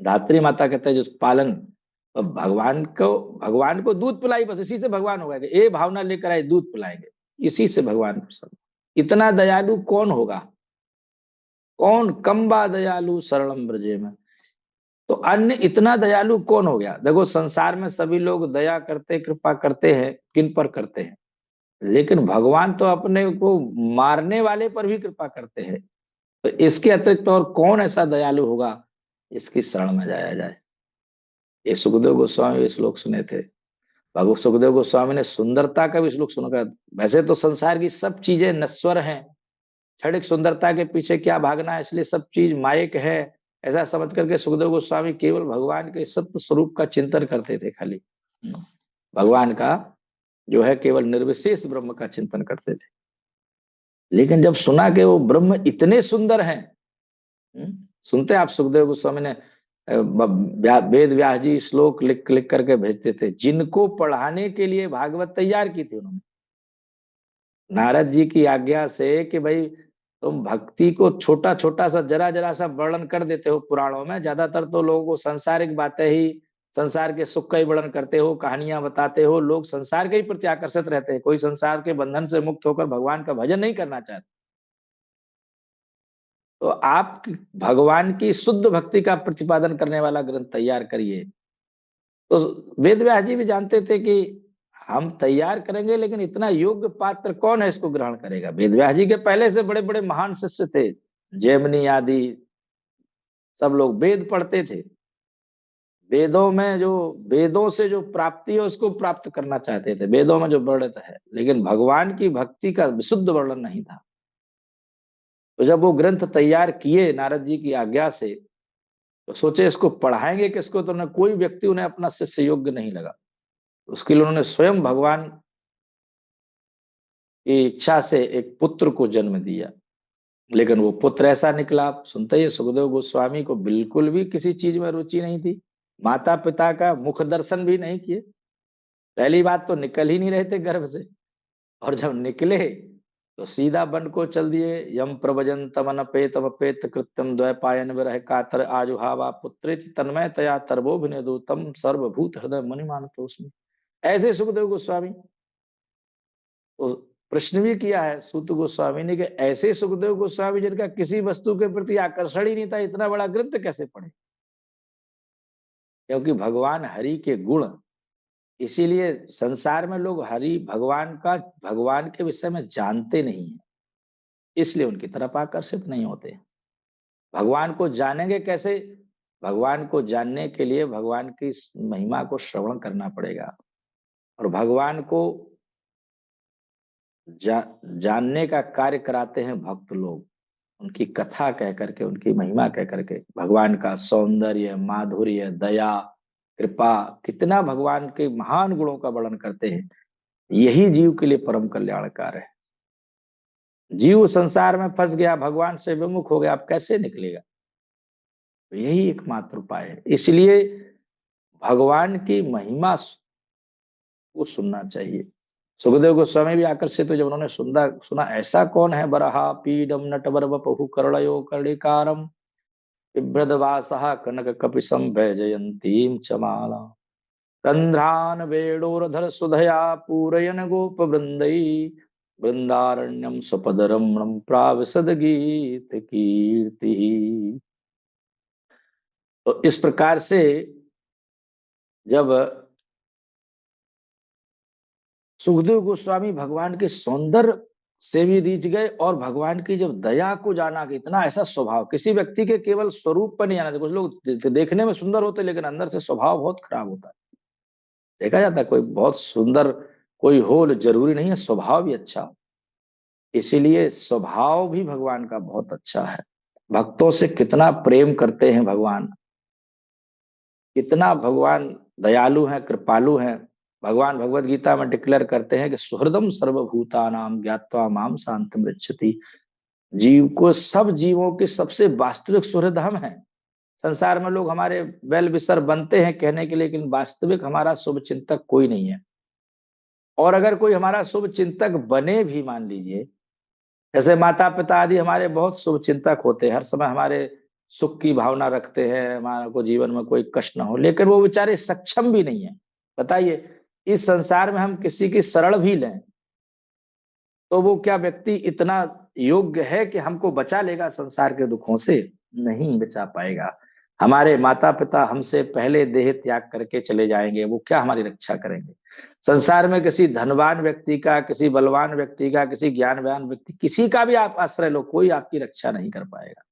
धात्री माता कहते हैं जो पालन, भगवान को दूध पिलाई, बस इसी से भगवान हो गए। ये भावना लेकर आए दूध पिलाएंगे, इसी से भगवान प्रसन्न। इतना दयालु कौन होगा, कौन, कंबा दयालु शरणम ब्रजे में। तो अन्य इतना दयालु कौन हो गया। देखो संसार में सभी लोग दया करते, कृपा करते हैं, किन पर करते हैं, लेकिन भगवान तो अपने को मारने वाले पर भी कृपा करते हैं। तो इसके अतिरिक्त और कौन ऐसा दयालु होगा, इसकी शरण में जाया जाए। ये सुखदेव गोस्वामी भी श्लोक सुने थे। भगवान सुखदेव गोस्वामी ने सुंदरता का भी श्लोक सुना। वैसे तो संसार की सब चीजें नश्वर हैं, क्षणिक सुंदरता के पीछे क्या भागना है, इसलिए सब चीज मायक है, ऐसा समझ करके सुखदेव गोस्वामी केवल भगवान के सत्य स्वरूप का चिंतन करते थे खाली। भगवान का जो है केवल निर्विशेष ब्रह्म का चिंतन करते थे। लेकिन जब सुना कि वो ब्रह्म इतने सुंदर हैं, सुनते आप सुखदेव गोस्वामी ने वेद व्यास जी श्लोक लिख लिख करके भेजते थे, जिनको पढ़ाने के लिए भागवत तैयार की थी उन्होंने नारद जी की आज्ञा से कि भाई तुम भक्ति को छोटा छोटा सा जरा जरा सा वर्णन कर देते हो पुराणों में, ज्यादातर तो लोगों को सांसारिक बातें ही, संसार के सुख का ही वर्णन करते हो, कहानियां बताते हो, लोग संसार के ही प्रति आकर्षित रहते हैं, कोई संसार के बंधन से मुक्त होकर भगवान का भजन नहीं करना चाहते। तो आप भगवान की शुद्ध भक्ति का प्रतिपादन करने वाला ग्रंथ तैयार करिए। तो वेद व्यास जी भी जानते थे कि हम तैयार करेंगे, लेकिन इतना योग्य पात्र कौन है इसको ग्रहण करेगा। वेद व्यास जी के पहले से बड़े बड़े महान शिष्य थे, जैमिनी आदि सब लोग वेद पढ़ते थे, वेदों में जो वेदों से जो प्राप्ति है उसको प्राप्त करना चाहते थे, वेदों में जो वर्णित है, लेकिन भगवान की भक्ति का विशुद्ध वर्णन नहीं था। तो जब वो ग्रंथ तैयार किए नारद जी की आज्ञा से, तो सोचे इसको पढ़ाएंगे किसको, तो उन्हें कोई व्यक्ति उन्हें अपना शिष्य योग्य नहीं लगा। उसके लिए उन्होंने स्वयं भगवान की इच्छा से एक पुत्र को जन्म दिया। लेकिन वो पुत्र ऐसा निकला, सुनते ही सुखदेव गोस्वामी को बिल्कुल भी किसी चीज में रुचि नहीं थी, माता पिता का मुख दर्शन भी नहीं किए। पहली बात तो निकल ही नहीं रहे थे गर्भ से, और जब निकले तो सीधा वन को चल दिए। यम प्रवजन तमन पेत अपेत कृत्यम द्वैपायन विरह कातर आजुहावा पुत्रेति तन्मय तया तरबोभिनेदूतम सर्वभूत हृदय मणि मानतो उसमें। ऐसे सुखदेव गोस्वामी, तो प्रश्न भी किया है सूत गोस्वामी ने कि ऐसे सुखदेव गोस्वामी जिनका किसी वस्तु के प्रति आकर्षण ही नहीं था, इतना बड़ा ग्रंथ कैसे पढ़े। क्योंकि भगवान हरि के गुण, इसीलिए संसार में लोग हरि भगवान का, भगवान के विषय में जानते नहीं है, इसलिए उनकी तरफ आकर्षित नहीं होते। भगवान को जानेंगे कैसे, भगवान को जानने के लिए भगवान की महिमा को श्रवण करना पड़ेगा। और भगवान को जानने का कार्य कराते हैं भक्त लोग, उनकी कथा कह करके, उनकी महिमा कह करके, भगवान का सौंदर्य, माधुर्य, दया, कृपा, कितना भगवान के महान गुणों का वर्णन करते हैं। यही जीव के लिए परम कल्याणकार है। जीव संसार में फंस गया, भगवान से विमुख हो गया, अब कैसे निकलेगा। तो यही एकमात्र उपाय है। इसलिए भगवान की महिमा को सुनना चाहिए। सुखदेव गोस्वामी भी आकर्षित हुए जब उन्होंने सुना ऐसा कौन है बरहा पीडम नटवर वपहु कर्णयो कर्णिकारम बिभ्रदवासः कनक कपिशं वैजयन्तीं च माला रंध्रान वेणोरधर सुधया पूरयन गोप वृंदै वृंदारण्यम स्वपदरमणम प्राविशद गीत कीर्ति। तो इस प्रकार से जब सुखदेव गोस्वामी भगवान के सौंदर्य से भी रीझ गए, और भगवान की जब दया को जाना कि इतना ऐसा स्वभाव, किसी व्यक्ति के केवल स्वरूप पर नहीं आना, कुछ लोग देखने में सुंदर होते लेकिन अंदर से स्वभाव बहुत खराब होता है। देखा जाता है कोई बहुत सुंदर कोई हो, जरूरी नहीं है स्वभाव भी अच्छा हो। इसीलिए स्वभाव भी भगवान का बहुत अच्छा है। भक्तों से कितना प्रेम करते हैं भगवान, कितना भगवान दयालु हैं, कृपालु हैं। भगवान भगवत गीता में डिक्लेयर करते हैं कि सुहृदम सर्वभूतानाम ज्ञात्वा माम शांतिम रक्षति। जीव को, सब जीवों के सबसे वास्तविक सुहृद हम हैं। संसार में लोग हमारे वेल विशर बनते हैं कहने के लिए, लेकिन वास्तविक हमारा शुभ चिंतक कोई नहीं है। और अगर कोई हमारा शुभ चिंतक बने भी, मान लीजिए जैसे माता पिता आदि हमारे बहुत शुभ चिंतक होते हैं, हर समय हमारे सुख की भावना रखते हैं, हमारा को जीवन में कोई कष्ट ना हो, लेकिन वो बेचारे सक्षम भी नहीं है। बताइए, इस संसार में हम किसी की शरण भी लें तो वो क्या व्यक्ति इतना योग्य है कि हमको बचा लेगा संसार के दुखों से? नहीं बचा पाएगा। हमारे माता पिता हमसे पहले देह त्याग करके चले जाएंगे, वो क्या हमारी रक्षा करेंगे? संसार में किसी धनवान व्यक्ति का, किसी बलवान व्यक्ति का, किसी ज्ञानवान व्यक्ति, किसी का भी आप आश्रय लो, कोई आपकी रक्षा नहीं कर पाएगा।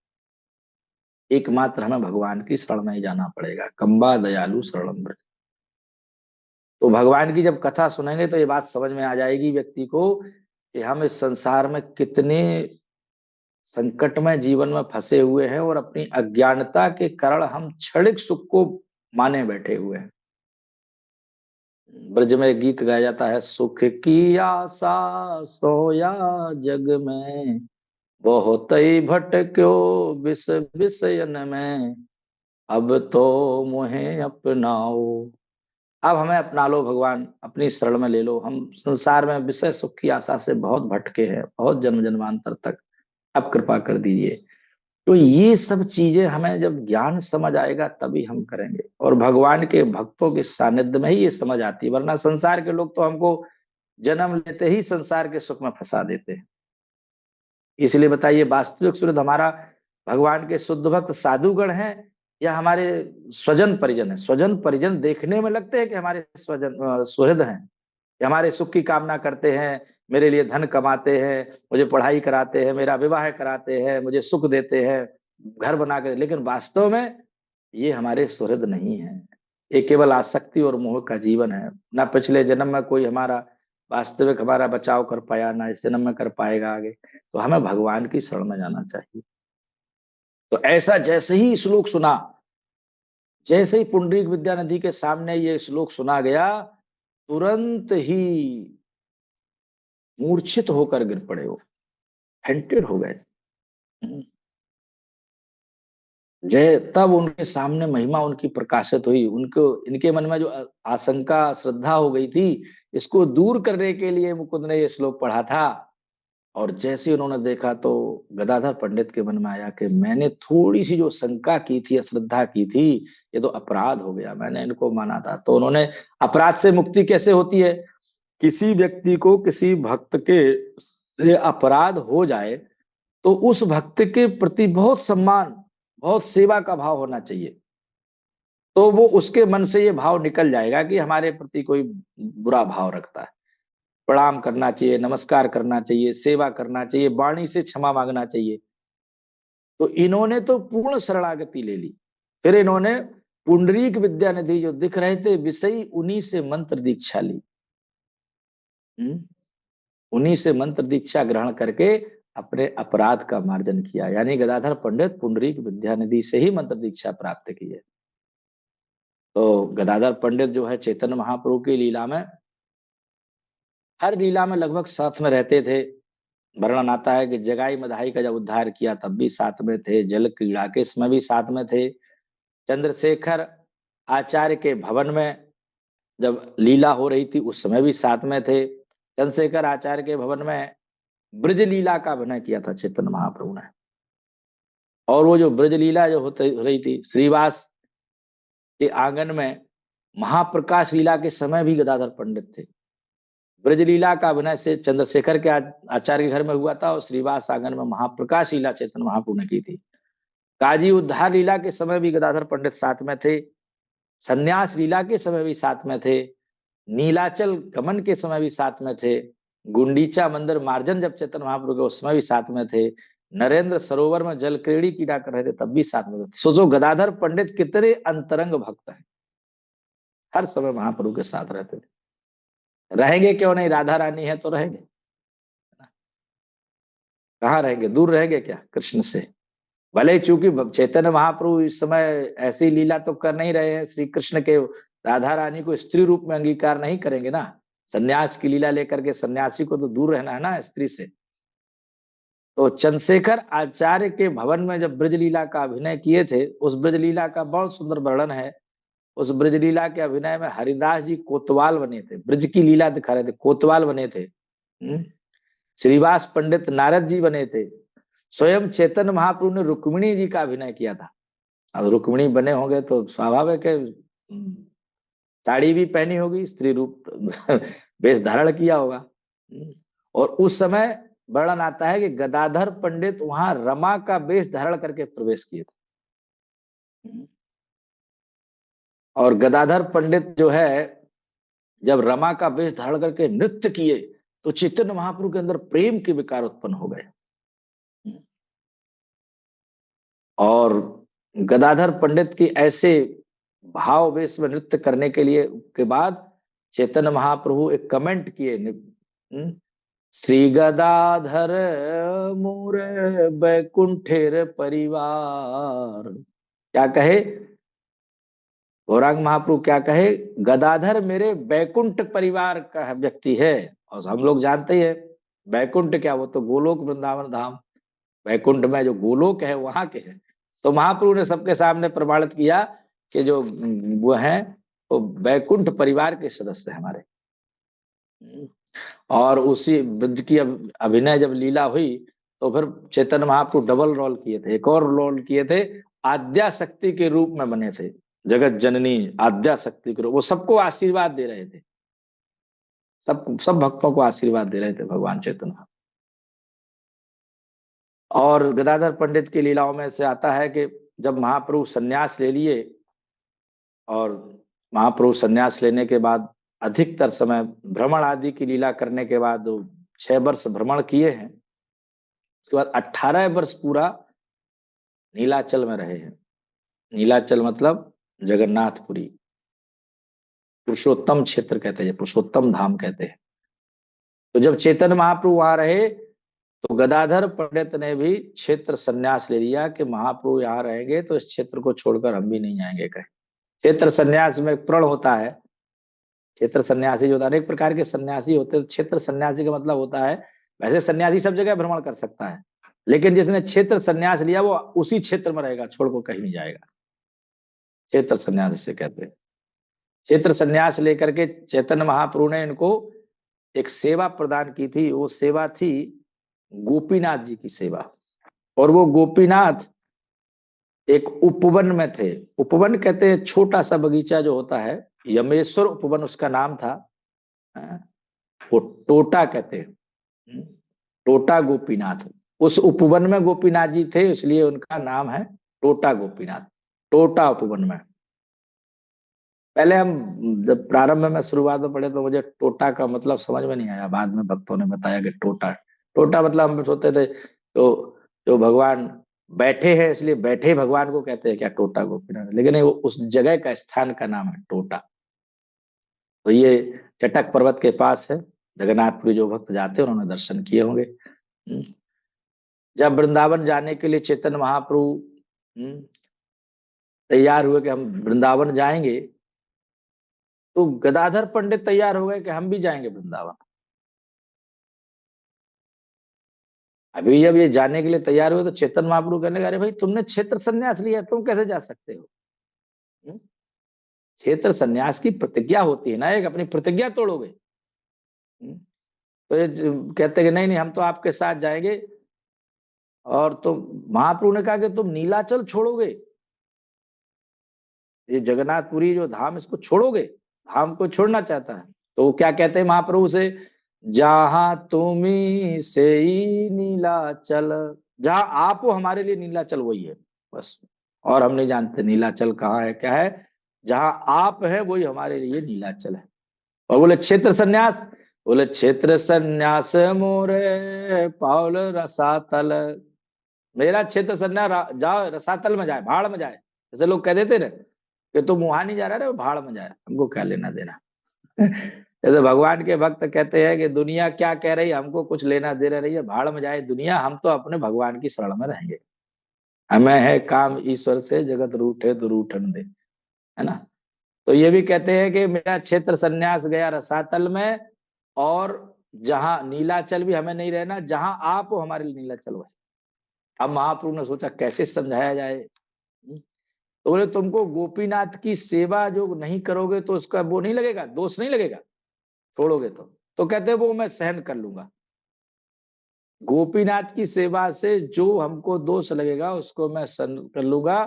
एकमात्र हमें भगवान की शरण में ही जाना पड़ेगा। कंबा दयालु शरणम व्रज। तो भगवान की जब कथा सुनेंगे तो ये बात समझ में आ जाएगी व्यक्ति को कि हम इस संसार में कितने संकटमय जीवन में फंसे हुए हैं, और अपनी अज्ञानता के कारण हम क्षणिक सुख को माने बैठे हुए हैं। ब्रज में गीत गाया जाता है, सुख की आशा सोया जग में, बहुत ही भटक्यो विष विषयन में, अब तो मुहे अपनाओ। अब हमें अपना लो भगवान, अपनी शरण में ले लो। हम संसार में विषय सुख की आशा से बहुत भटके हैं, बहुत जन्म जन्मांतर तक। अब कृपा कर दीजिए। तो ये सब चीजें हमें जब ज्ञान समझ आएगा तभी हम करेंगे, और भगवान के भक्तों के सानिध्य में ही ये समझ आती है। वरना संसार के लोग तो हमको जन्म लेते ही संसार के सुख में फंसा देते हैं। इसलिए बताइए, वास्तविक सूरत हमारा भगवान के शुद्ध भक्त साधुगण हैं, या हमारे स्वजन परिजन है? स्वजन परिजन देखने में लगते हैं कि हमारे स्वजन सुहृद हैं, कि हमारे सुख की कामना करते हैं, मेरे लिए धन कमाते हैं, मुझे पढ़ाई कराते हैं, मेरा विवाह कराते हैं, मुझे सुख देते हैं, घर बना के। लेकिन वास्तव में ये हमारे सुहृद नहीं है। ये केवल आसक्ति और मोह का जीवन है। ना पिछले जन्म में कोई हमारा वास्तविक हमारा बचाव कर पाया, ना इस जन्म में कर पाएगा आगे। तो हमें भगवान की शरण में जाना चाहिए। तो ऐसा जैसे ही श्लोक सुना, जैसे ही पुंडरीक विद्या नदी के सामने ये श्लोक सुना गया, तुरंत ही मूर्छित होकर गिर पड़े। वो फेंटेड हो गए। जय तब उनके सामने महिमा उनकी प्रकाशित हुई। उनको इनके मन में जो आशंका श्रद्धा हो गई थी, इसको दूर करने के लिए मुकुंद ने ये श्लोक पढ़ा था। और जैसे ही उन्होंने देखा तो गदाधर पंडित के मन में आया कि मैंने थोड़ी सी जो शंका की थी, अश्रद्धा की थी, ये तो अपराध हो गया, मैंने इनको माना था। तो उन्होंने, अपराध से मुक्ति कैसे होती है? किसी व्यक्ति को किसी भक्त के से अपराध हो जाए तो उस भक्त के प्रति बहुत सम्मान, बहुत सेवा का भाव होना चाहिए। तो वो उसके मन से ये भाव निकल जाएगा कि हमारे प्रति कोई बुरा भाव रखता है। प्रणाम करना चाहिए, नमस्कार करना चाहिए, सेवा करना चाहिए, वाणी से क्षमा मांगना चाहिए। तो इन्होंने तो पूर्ण शरणागति ले ली। फिर इन्होंने पुंडरीक विद्या निधि जो दिख रहे थे विषयी, उन्हीं से मंत्र दीक्षा ली। उन्हीं से मंत्र दीक्षा ग्रहण करके अपने अपराध का मार्जन किया। यानी गदाधर पंडित पुंडरीक विद्या निधि से ही मंत्र दीक्षा प्राप्त की है। तो गदाधर पंडित जो है चैतन्य महाप्रभु की लीला में, हर लीला में लगभग साथ में रहते थे। वर्णन आता है कि जगाई मधाई का जब उद्धार किया तब भी साथ में थे, जल क्रीड़ा के समय भी साथ में थे, चंद्रशेखर आचार्य के भवन में जब लीला हो रही थी उस समय भी साथ में थे, चंद्रशेखर आचार्य के भवन में ब्रज लीला का अभिनय किया था चैतन्य महाप्रभु ने। और वो जो ब्रज लीला जो होती रही थी श्रीवास के आंगन में, महाप्रकाश लीला के समय भी गदाधर पंडित थे। ब्रजलीला का अभिनय से चंद्रशेखर के आचार्य के घर में हुआ था, और श्रीवास आंगन में महाप्रकाश लीला चैतन्य महाप्रभु ने की थी। काजी उद्धार लीला के समय भी गदाधर पंडित साथ में थे, संन्यास लीला के समय भी साथ में थे, नीलाचल गमन के समय भी साथ में थे, गुंडीचा मंदिर मार्जन जब चैतन्य महाप्रभु के उस समय भी साथ में थे, नरेंद्र सरोवर में जल क्रीड़ी कीड़ा कर रहे थे तब भी साथ में थे। सोचो गदाधर पंडित कितने अंतरंग भक्त हैं, हर समय महाप्रभु के साथ रहते थे। रहेंगे क्यों नहीं, राधा रानी है तो रहेंगे। कहाँ रहेंगे, दूर रहेंगे क्या कृष्ण से? भले ही चूंकि चैतन्य महाप्रभु इस समय ऐसी लीला तो कर नहीं रहे हैं, श्री कृष्ण के राधा रानी को स्त्री रूप में अंगीकार नहीं करेंगे ना। सन्यास की लीला लेकर के सन्यासी को तो दूर रहना है ना स्त्री से। तो चंद्रशेखर आचार्य के भवन में जब ब्रजलीला का अभिनय किए थे, उस ब्रजलीला का बहुत सुंदर वर्णन है। उस ब्रजलीला के अभिनय में हरिदास जी कोतवाल बने थे, ब्रज की लीला दिखा रहे थे, कोतवाल बने थे। श्रीवास पंडित नारद जी बने थे। स्वयं चैतन्य महाप्रभु ने रुक्मिणी जी का अभिनय किया था। अब रुक्मिणी बने होंगे तो स्वाभाविक है, साड़ी भी पहनी होगी, स्त्री रूप वेश धारण किया होगा। और उस समय वर्णन आता है कि गदाधर पंडित वहां रमा का वेश धारण करके प्रवेश किए थे। और गदाधर पंडित जो है जब रमा का वेश धारण करके नृत्य किए तो चैतन्य महाप्रभु के अंदर प्रेम के विकार उत्पन्न हो गए। और गदाधर पंडित की ऐसे भाव वेश में नृत्य करने के लिए के बाद चैतन्य महाप्रभु एक कमेंट किए, श्री गदाधर मोर बैकुंठेर परिवार। क्या कहे? गौरांग महाप्रभु क्या कहे, गदाधर मेरे बैकुंठ परिवार का व्यक्ति है। और हम लोग जानते ही है बैकुंठ क्या, वो तो गोलोक वृंदावन धाम, बैकुंठ में जो गोलोक है वहां के हैं। तो महाप्रभु ने सबके सामने प्रमाणित किया कि जो वो है वो बैकुंठ परिवार के सदस्य हैं हमारे। और उसी ब्रज की अभिनय जब लीला हुई तो फिर चैतन्य महाप्रभु डबल रोल किए थे, एक और रोल किए थे, आद्या शक्ति के रूप में बने थे, जगत जननी आद्या शक्ति के रूप, वो सबको आशीर्वाद दे रहे थे, सब भक्तों को आशीर्वाद दे रहे थे भगवान चैतन्य। और गदाधर पंडित की लीलाओं में से आता है कि जब महाप्रभु संन्यास ले लिए, और महाप्रभु संन्यास लेने के बाद अधिकतर समय भ्रमण आदि की लीला करने के बाद 6 वर्ष भ्रमण किए हैं, उसके बाद 18 वर्ष पूरा नीलाचल में रहे हैं। नीलाचल मतलब जगन्नाथपुरी, पुरुषोत्तम क्षेत्र कहते हैं, पुरुषोत्तम धाम कहते हैं। तो जब चैतन्य महाप्रभु वहां रहे तो गदाधर पंडित ने भी क्षेत्र संन्यास ले लिया कि महाप्रभु यहाँ रहेंगे तो इस क्षेत्र को छोड़कर हम भी नहीं जाएंगे कहीं। क्षेत्र संन्यास में प्रण होता है, क्षेत्र सन्यासी जो होता है, अनेक प्रकार के सन्यासी होते हैं। क्षेत्र सन्यासी का मतलब होता है, वैसे सन्यासी सब जगह भ्रमण कर सकता है, लेकिन जिसने क्षेत्र सन्यास लिया वो उसी क्षेत्र में रहेगा, छोड़ को कहीं नहीं जाएगा। क्षेत्र सन्यास इसे कहते हैं। क्षेत्र सन्यास लेकर के चैतन्य महाप्रभु ने इनको एक सेवा प्रदान की थी, वो सेवा थी गोपीनाथ जी की सेवा। और वो गोपीनाथ एक उपवन में थे। उपवन कहते हैं छोटा सा बगीचा जो होता है, यमेश्वर उपवन उसका नाम था। वो टोटा कहते हैं, टोटा गोपीनाथ। उस उपवन में गोपीनाथ जी थे, इसलिए उनका नाम है टोटा गोपीनाथ, टोटा उपवन में। पहले हम जब प्रारंभ में शुरुआत में पढ़े तो मुझे टोटा का मतलब समझ में नहीं आया, बाद में भक्तों ने बताया कि टोटा, टोटा मतलब हम सोचते थे तो जो भगवान बैठे हैं इसलिए बैठे भगवान को कहते हैं क्या टोटा गोपीनाथ, लेकिन वो उस जगह का स्थान का नाम है टोटा। तो ये चटक पर्वत के पास है। जगन्नाथपुरी जो भक्त जाते हैं उन्होंने दर्शन किए होंगे। जब वृंदावन जाने के लिए चैतन्य महाप्रभु तैयार हुए कि हम वृंदावन जाएंगे, तो गदाधर पंडित तैयार हो गए कि हम भी जाएंगे वृंदावन। अभी जब ये जाने के लिए तैयार हुए तो चैतन्य महाप्रभु कहने लगे, अरे भाई तुमने क्षेत्र संन्यास लिया, तुम कैसे जा सकते हो? क्षेत्र संन्यास की प्रतिज्ञा होती है ना, एक अपनी प्रतिज्ञा तोड़ोगे? तो ये कहते कि नहीं नहीं हम तो आपके साथ जाएंगे। और तो महाप्रभु ने कहा कि तुम नीलाचल छोड़ोगे, ये जगन्नाथपुरी जो धाम इसको छोड़ोगे? धाम को छोड़ना चाहता है। तो क्या कहते हैं महाप्रभु से, जहां तुम्ही से ही नीलाचल, जहां आप हो हमारे लिए नीलाचल वही है बस, और हम नहीं जानते नीलाचल कहाँ है क्या है। जहां आप है वही हमारे लिए नीलाचल है। और बोले क्षेत्र संन्यास, बोले क्षेत्र संन्यास मोरे पाउल रसातल, मेरा क्षेत्र संन्यास जाओ रसातल में जाए, भाड़ में जाए। जैसे लोग कह देते ना कि तुम वहां नहीं जा रहा रे, भाड़ में जाए, हमको क्या लेना देना। जैसे भगवान के भक्त कहते हैं कि दुनिया क्या कह रही है हमको कुछ लेना देना नहीं है, भाड़ में जाए दुनिया, हम तो अपने भगवान की शरण में रहेंगे। हमें है काम ईश्वर से, जगत रूठे तो रूठन दे, है ना। तो ये भी कहते हैं कि मेरा क्षेत्र संन्यास गया रसातल में, और जहां नीलाचल भी हमें नहीं रहना, जहां आप हो हमारे लिए नीलाचल वही। अब महाप्रभु ने सोचा कैसे समझाया जाए। तो बोले तुमको गोपीनाथ की सेवा जो नहीं करोगे तो उसका वो नहीं लगेगा, दोष नहीं लगेगा छोड़ोगे तो कहते वो मैं सहन कर लूंगा। गोपीनाथ की सेवा से जो हमको दोष लगेगा उसको मैं सहन कर लूंगा,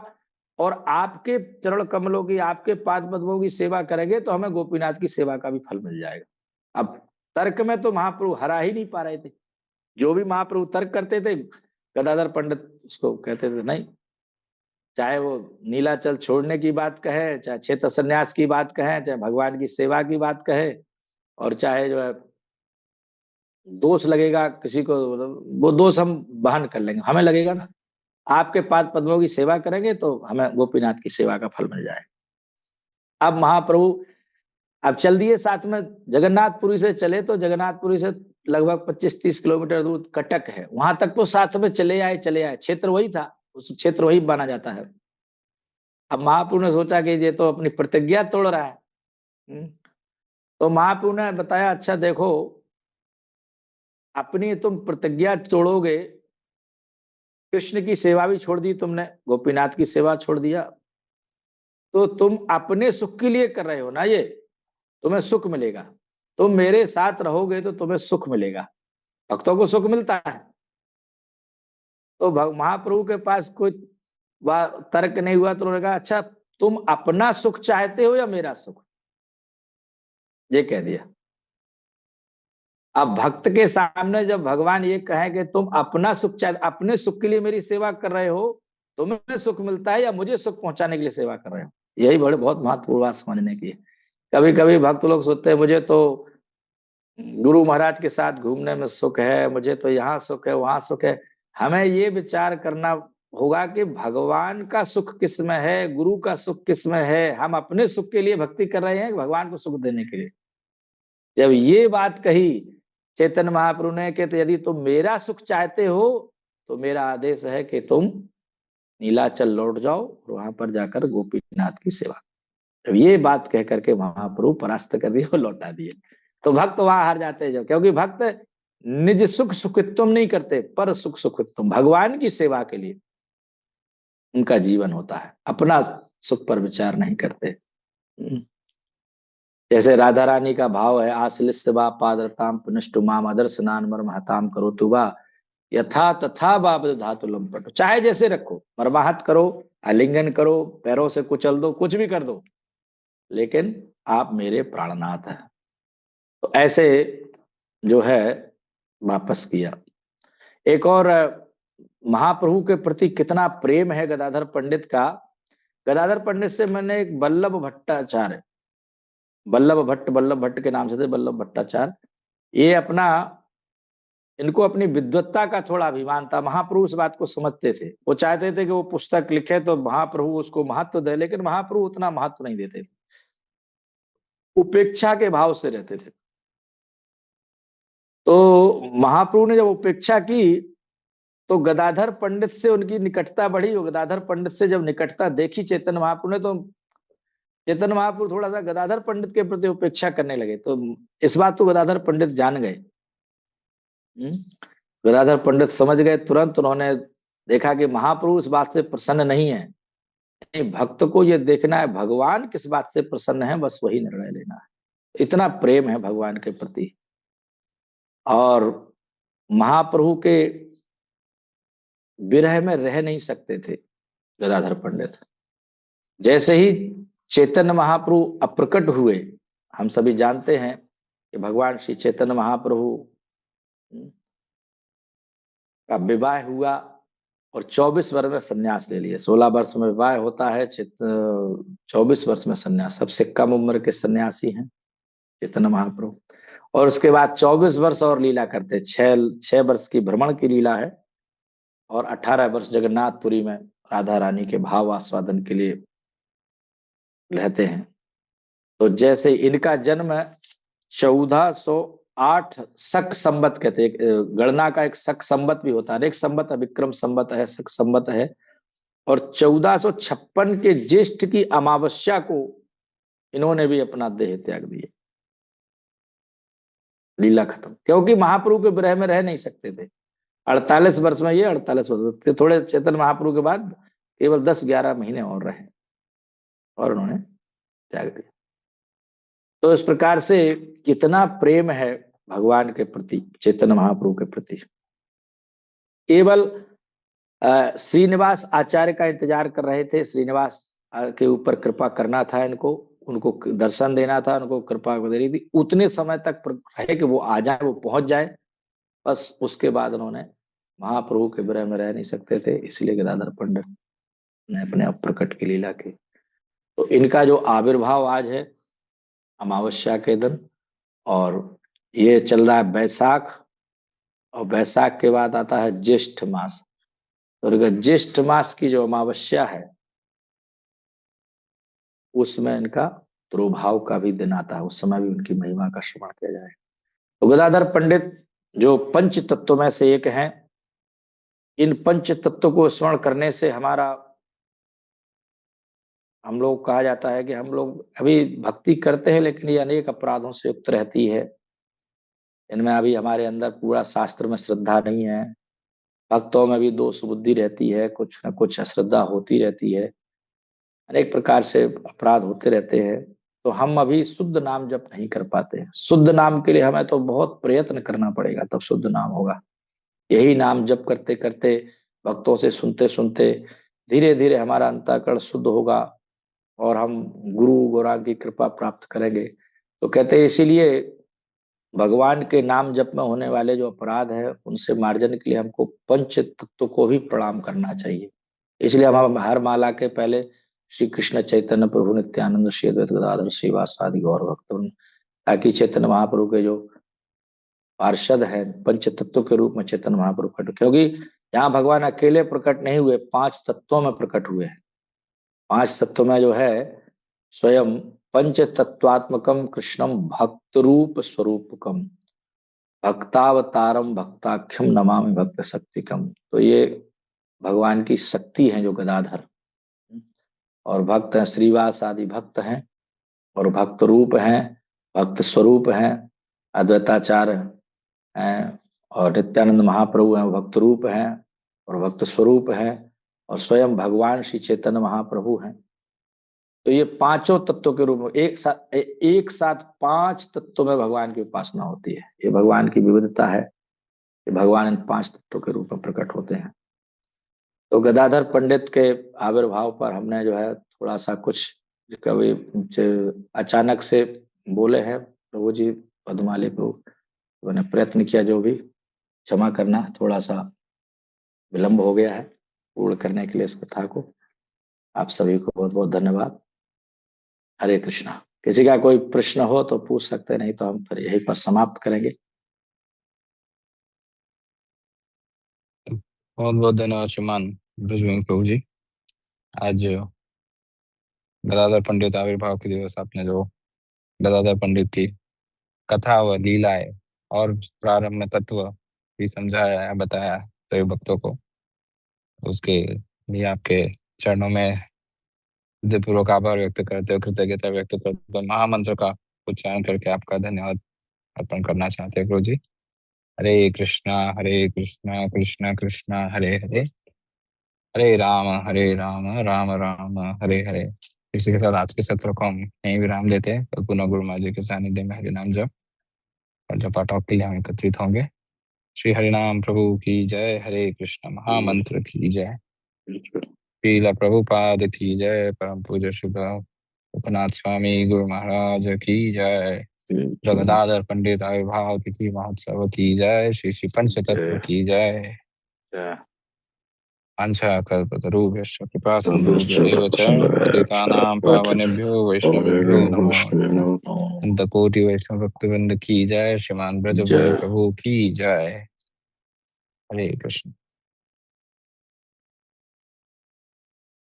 और आपके चरण कमलों की, आपके पाद पद्मों की सेवा करेंगे तो हमें गोपीनाथ की सेवा का भी फल मिल जाएगा। अब तर्क में तो महाप्रभु हरा ही नहीं पा रहे थे। जो भी महाप्रभु तर्क करते थे गदाधर पंडित उसको कहते थे नहीं, चाहे वो नीलाचल छोड़ने की बात कहे, चाहे क्षेत्र संन्यास की बात कहे, चाहे भगवान की सेवा की बात कहे, और चाहे जो है दोष लगेगा किसी को, वो दोष हम बहन कर लेंगे, हमें लगेगा ना। आपके पाद पद्मों की सेवा करेंगे तो हमें गोपीनाथ की सेवा का फल मिल जाए। अब महाप्रभु अब चल दिए साथ में, जगन्नाथपुरी से चले तो जगन्नाथपुरी से लगभग 25-30 किलोमीटर दूर कटक है, वहां तक तो साथ में चले आए। क्षेत्र वही था, उस क्षेत्र वही माना जाता है। अब महाप्रभु ने सोचा कि ये तो अपनी प्रतिज्ञा तोड़ रहा है। तो महाप्रभु ने बताया, अच्छा देखो, अपनी तुम प्रतिज्ञा तोड़ोगे, कृष्ण की सेवा भी छोड़ दी तुमने, गोपीनाथ की सेवा छोड़ दिया, तो तुम अपने सुख के लिए कर रहे हो ना ये, तुम्हें सुख मिलेगा, तुम मेरे साथ रहोगे तो तुम्हें सुख मिलेगा, भक्तों को सुख मिलता है। तो महाप्रभु के पास कोई तर्क नहीं हुआ, तो उन्होंने कहा, अच्छा तुम अपना सुख चाहते हो या मेरा सुख, ये कह दिया। अब भक्त के सामने जब भगवान ये कहे कि तुम अपना सुख चाहते, अपने सुख के लिए मेरी सेवा कर रहे हो, तुम्हें सुख मिलता है, या मुझे सुख पहुंचाने के लिए सेवा कर रहे हो, यही बड़े बहुत महत्वपूर्ण बात समझने की है। कभी कभी भक्त लोग सोचते हैं मुझे तो गुरु महाराज के साथ घूमने में सुख है, मुझे तो यहाँ सुख है, वहां सुख है। हमें ये विचार करना होगा कि भगवान का सुख किस में है, गुरु का सुख किस में है। हम अपने सुख के लिए भक्ति कर रहे हैं, भगवान को सुख देने के लिए। जब ये बात कही चैतन्य महाप्रभु ने कि तो यदि तुम मेरा सुख चाहते हो तो मेरा आदेश है कि तुम नीलाचल लौट जाओ और वहां पर जाकर गोपीनाथ की सेवा। जब ये बात कह करके महाप्रभु परास्त कर दिए और लौटा दिए, तो भक्त वहां हार जाते हैं। जब, क्योंकि भक्त निज सुख सुखित्वम नहीं करते, पर सुख सुखित्वम, भगवान की सेवा के लिए उनका जीवन होता है, अपना सुख पर विचार नहीं करते। जैसे राधा रानी का भाव है, आश्लिष्य वा पादरताम पुनष्टु माम आदर्श नान मर्म हताम करो तुबा यथा तथा बाब धातु लंपट। चाहे जैसे रखो, मर्माहत करो, आलिंगन करो, पैरों से कुचल दो, कुछ भी कर दो, लेकिन आप मेरे प्राणनाथ हैं। तो ऐसे जो है वापस किया। एक और महाप्रभु के प्रति कितना प्रेम है गदाधर पंडित का। गदाधर पंडित से मैंने एक वल्लभ भट्टाचार्य, वल्लभ भट्ट के नाम से थे, वल्लभ भट्टाचार्य, ये अपना, इनको अपनी विद्वत्ता का थोड़ा अभिमान था। महाप्रभु इस बात को समझते थे, वो चाहते थे कि वो पुस्तक लिखे तो महाप्रभु उसको महत्व दे, लेकिन महाप्रभु उतना महत्व नहीं देते थे, उपेक्षा के भाव से रहते थे। तो महाप्रभु ने जब उपेक्षा की तो गदाधर पंडित से उनकी निकटता बढ़ी। वो गदाधर पंडित से जब निकटता देखी चैतन्य महाप्रभु ने, तो चैतन्य महाप्रभु थोड़ा सा गदाधर पंडित के प्रति उपेक्षा करने लगे। तो इस बात को गदाधर पंडित जान गए। गदाधर पंडित समझ गए तुरंत। उन्होंने देखा कि महाप्रभु इस बात से प्रसन्न नहीं है, भक्त को ये देखना है भगवान किस बात से प्रसन्न है, बस वही निर्णय लेना है। इतना प्रेम है भगवान के प्रति। और महाप्रभु के विरह में रह नहीं सकते थे गदाधर पंडित। जैसे ही चैतन्य महाप्रभु अप्रकट हुए, हम सभी जानते हैं कि भगवान श्री चैतन्य महाप्रभु का विवाह हुआ और 24 वर्ष में संन्यास ले लिया। 16 वर्ष में विवाह होता है, 24 वर्ष में संन्यास। सबसे कम उम्र के सन्यासी हैं चैतन्य महाप्रभु। और उसके बाद 24 वर्ष और लीला करते, 6 वर्ष की भ्रमण की लीला है, और 18 वर्ष जगन्नाथपुरी में राधा रानी के भाव आस्वादन के लिए रहते हैं। तो जैसे इनका जन्म 1408 शक संवत कहते हैं, गणना का एक शक संवत भी होता है, एक संवत है, विक्रम संवत है, शक संवत है। और 1456 के ज्येष्ठ की अमावस्या को इन्होंने भी अपना देह त्याग दिया, लीला खत्म। क्योंकि महाप्रभु के विरह में रह नहीं सकते थे। 48 वर्ष में ये, 48 वर्ष थोड़े चैतन्य महाप्रभु के बाद केवल 10-11 महीने और रहे और उन्होंने त्याग दिया। तो इस प्रकार से कितना प्रेम है भगवान के प्रति, चैतन्य महाप्रभु के प्रति। केवल श्रीनिवास आचार्य का इंतजार कर रहे थे, श्रीनिवास के ऊपर कृपा करना था इनको, उनको दर्शन देना था, उनको कृपा देनी थी। उतने समय तक रहे कि वो आ जाए, वो पहुंच जाए, बस उसके बाद उन्होंने, महाप्रभु के विरह में रह नहीं सकते थे, इसलिए गदाधर पंडित ने अपने अप्रकट की लीला की। तो इनका जो आविर्भाव आज है अमावस्या के दिन, और ये चल रहा है बैसाख, और बैसाख के बाद आता है ज्येष्ठ मास। तो ज्येष्ठ मास की जो अमावस्या है उसमें इनका द्रोभाव का भी दिन आता है, उस समय भी उनकी महिमा का श्रवण किया जाए। तो गदाधर पंडित जो पंच तत्वों में से एक हैं, इन पंच तत्वों को स्मरण करने से हमारा हम लोग कहा जाता है कि हम लोग अभी भक्ति करते हैं, लेकिन ये अनेक अपराधों से युक्त रहती है। इनमें अभी हमारे अंदर पूरा शास्त्र में श्रद्धा नहीं है। भक्तों में भी दोष बुद्धि रहती है, कुछ न कुछ अश्रद्धा होती रहती है, अनेक प्रकार से अपराध होते रहते हैं। तो हम अभी शुद्ध नाम जप नहीं कर पाते हैं। शुद्ध नाम के लिए हमें तो बहुत प्रयत्न करना पड़ेगा, तब शुद्ध नाम होगा। यही नाम जप करते करते, भक्तों से सुनते सुनते धीरे धीरे हमारा अंतःकरण शुद्ध होगा और हम गुरु गौरांग की कृपा प्राप्त करेंगे। तो कहते हैं इसीलिए भगवान के नाम जप में होने वाले जो अपराध है उनसे मार्जन के लिए हमको पंच तत्व को भी प्रणाम करना चाहिए। इसलिए हम हर माला के पहले श्री कृष्ण चैतन्य प्रभु नित्यानंद श्री अद्वैत गदाधर श्रीवासादि गौर भक्त, ताकि चैतन्य महाप्रभु के जो पार्षद है पंच तत्वों के रूप में चैतन्य महाप्रभु प्रकट, क्योंकि यहाँ भगवान अकेले प्रकट नहीं हुए, पांच तत्वों में प्रकट हुए हैं। पांच तत्वों में जो है स्वयं पंच तत्वात्मकम कृष्णम भक्त रूप स्वरूपकम भक्तावतारम भक्ताख्यम नमामि भक्त शक्तिकम। तो ये भगवान की शक्ति है जो गदाधर, और भक्त हैं श्रीवास आदि भक्त हैं, और भक्त रूप हैं, भक्त स्वरूप हैं, अद्वैताचार्य हैं, और नित्यानंद महाप्रभु हैं, भक्त रूप हैं और भक्त स्वरूप हैं, और स्वयं भगवान श्री चैतन्य महाप्रभु हैं। तो ये पांचों तत्वों के रूप में एक साथ पांच तत्वों में भगवान की उपासना होती है। ये भगवान की विविधता है कि भगवान इन पांच तत्वों के रूप में प्रकट होते हैं। तो गदाधर पंडित के आविर्भाव पर हमने जो है थोड़ा सा कुछ कभी अचानक से बोले हैं प्रभु जी, पद्माली प्रभु, मैंने प्रयत्न किया, जो भी क्षमा करना, थोड़ा सा विलंब हो गया है पूर्ण करने के लिए इस कथा को। आप सभी को बहुत बहुत धन्यवाद। हरे कृष्णा। किसी का कोई प्रश्न हो तो पूछ सकते हैं, नहीं तो हम फिर यहीं पर समाप्त करेंगे। बहुत बहुत धन्यवाद श्रीमान ब्रजवंश प्रभु जी। आज गदाधर पंडित आविर्भाव के दिवस आपने जो गदाधर पंडित की कथा व लीलाएं और प्रारंभ में तत्व भी समझाया है, बताया सभी भक्तों को, उसके लिए आपके चरणों में हृदयपूर्वक आभार व्यक्त करते हो, कृतज्ञता व्यक्त करते हो, महामंत्र का उच्चारण करके आपका धन्यवाद अर्पण करना चाहते हैं प्रभु जी। हरे कृष्णा कृष्णा कृष्णा हरे हरे, हरे राम राम राम हरे हरे। इसी के साथ आज के सत्र को हम यहीं विराम देते हैं। कल पुनः गुरु महाराज जी के सानिध्य में हरि नाम जप और जपा टॉक के लिए हम एकत्रित होंगे। श्री हरिनाम प्रभु की जय, हरे कृष्ण महामंत्र की जय, श्रीला प्रभुपाद की जय, परम पूज्य श्रील उपनाथ स्वामी गुरु महाराज की जय, गदाधर पंडित आविर्भाव तिथि महोत्सव की जय, श्री श्री पंच तत्व की जय। अंशकल्पतरुभ्यश्च कृपा सिन्धुभ्यैव च पतितानां पावनेभ्यो वैष्णवेभ्यो नमो नमः। अनंतकोटि वैष्णव भक्तवृंद की जय, श्रीमान ब्रजभूमि प्रभु की जय। हरे कृष्ण।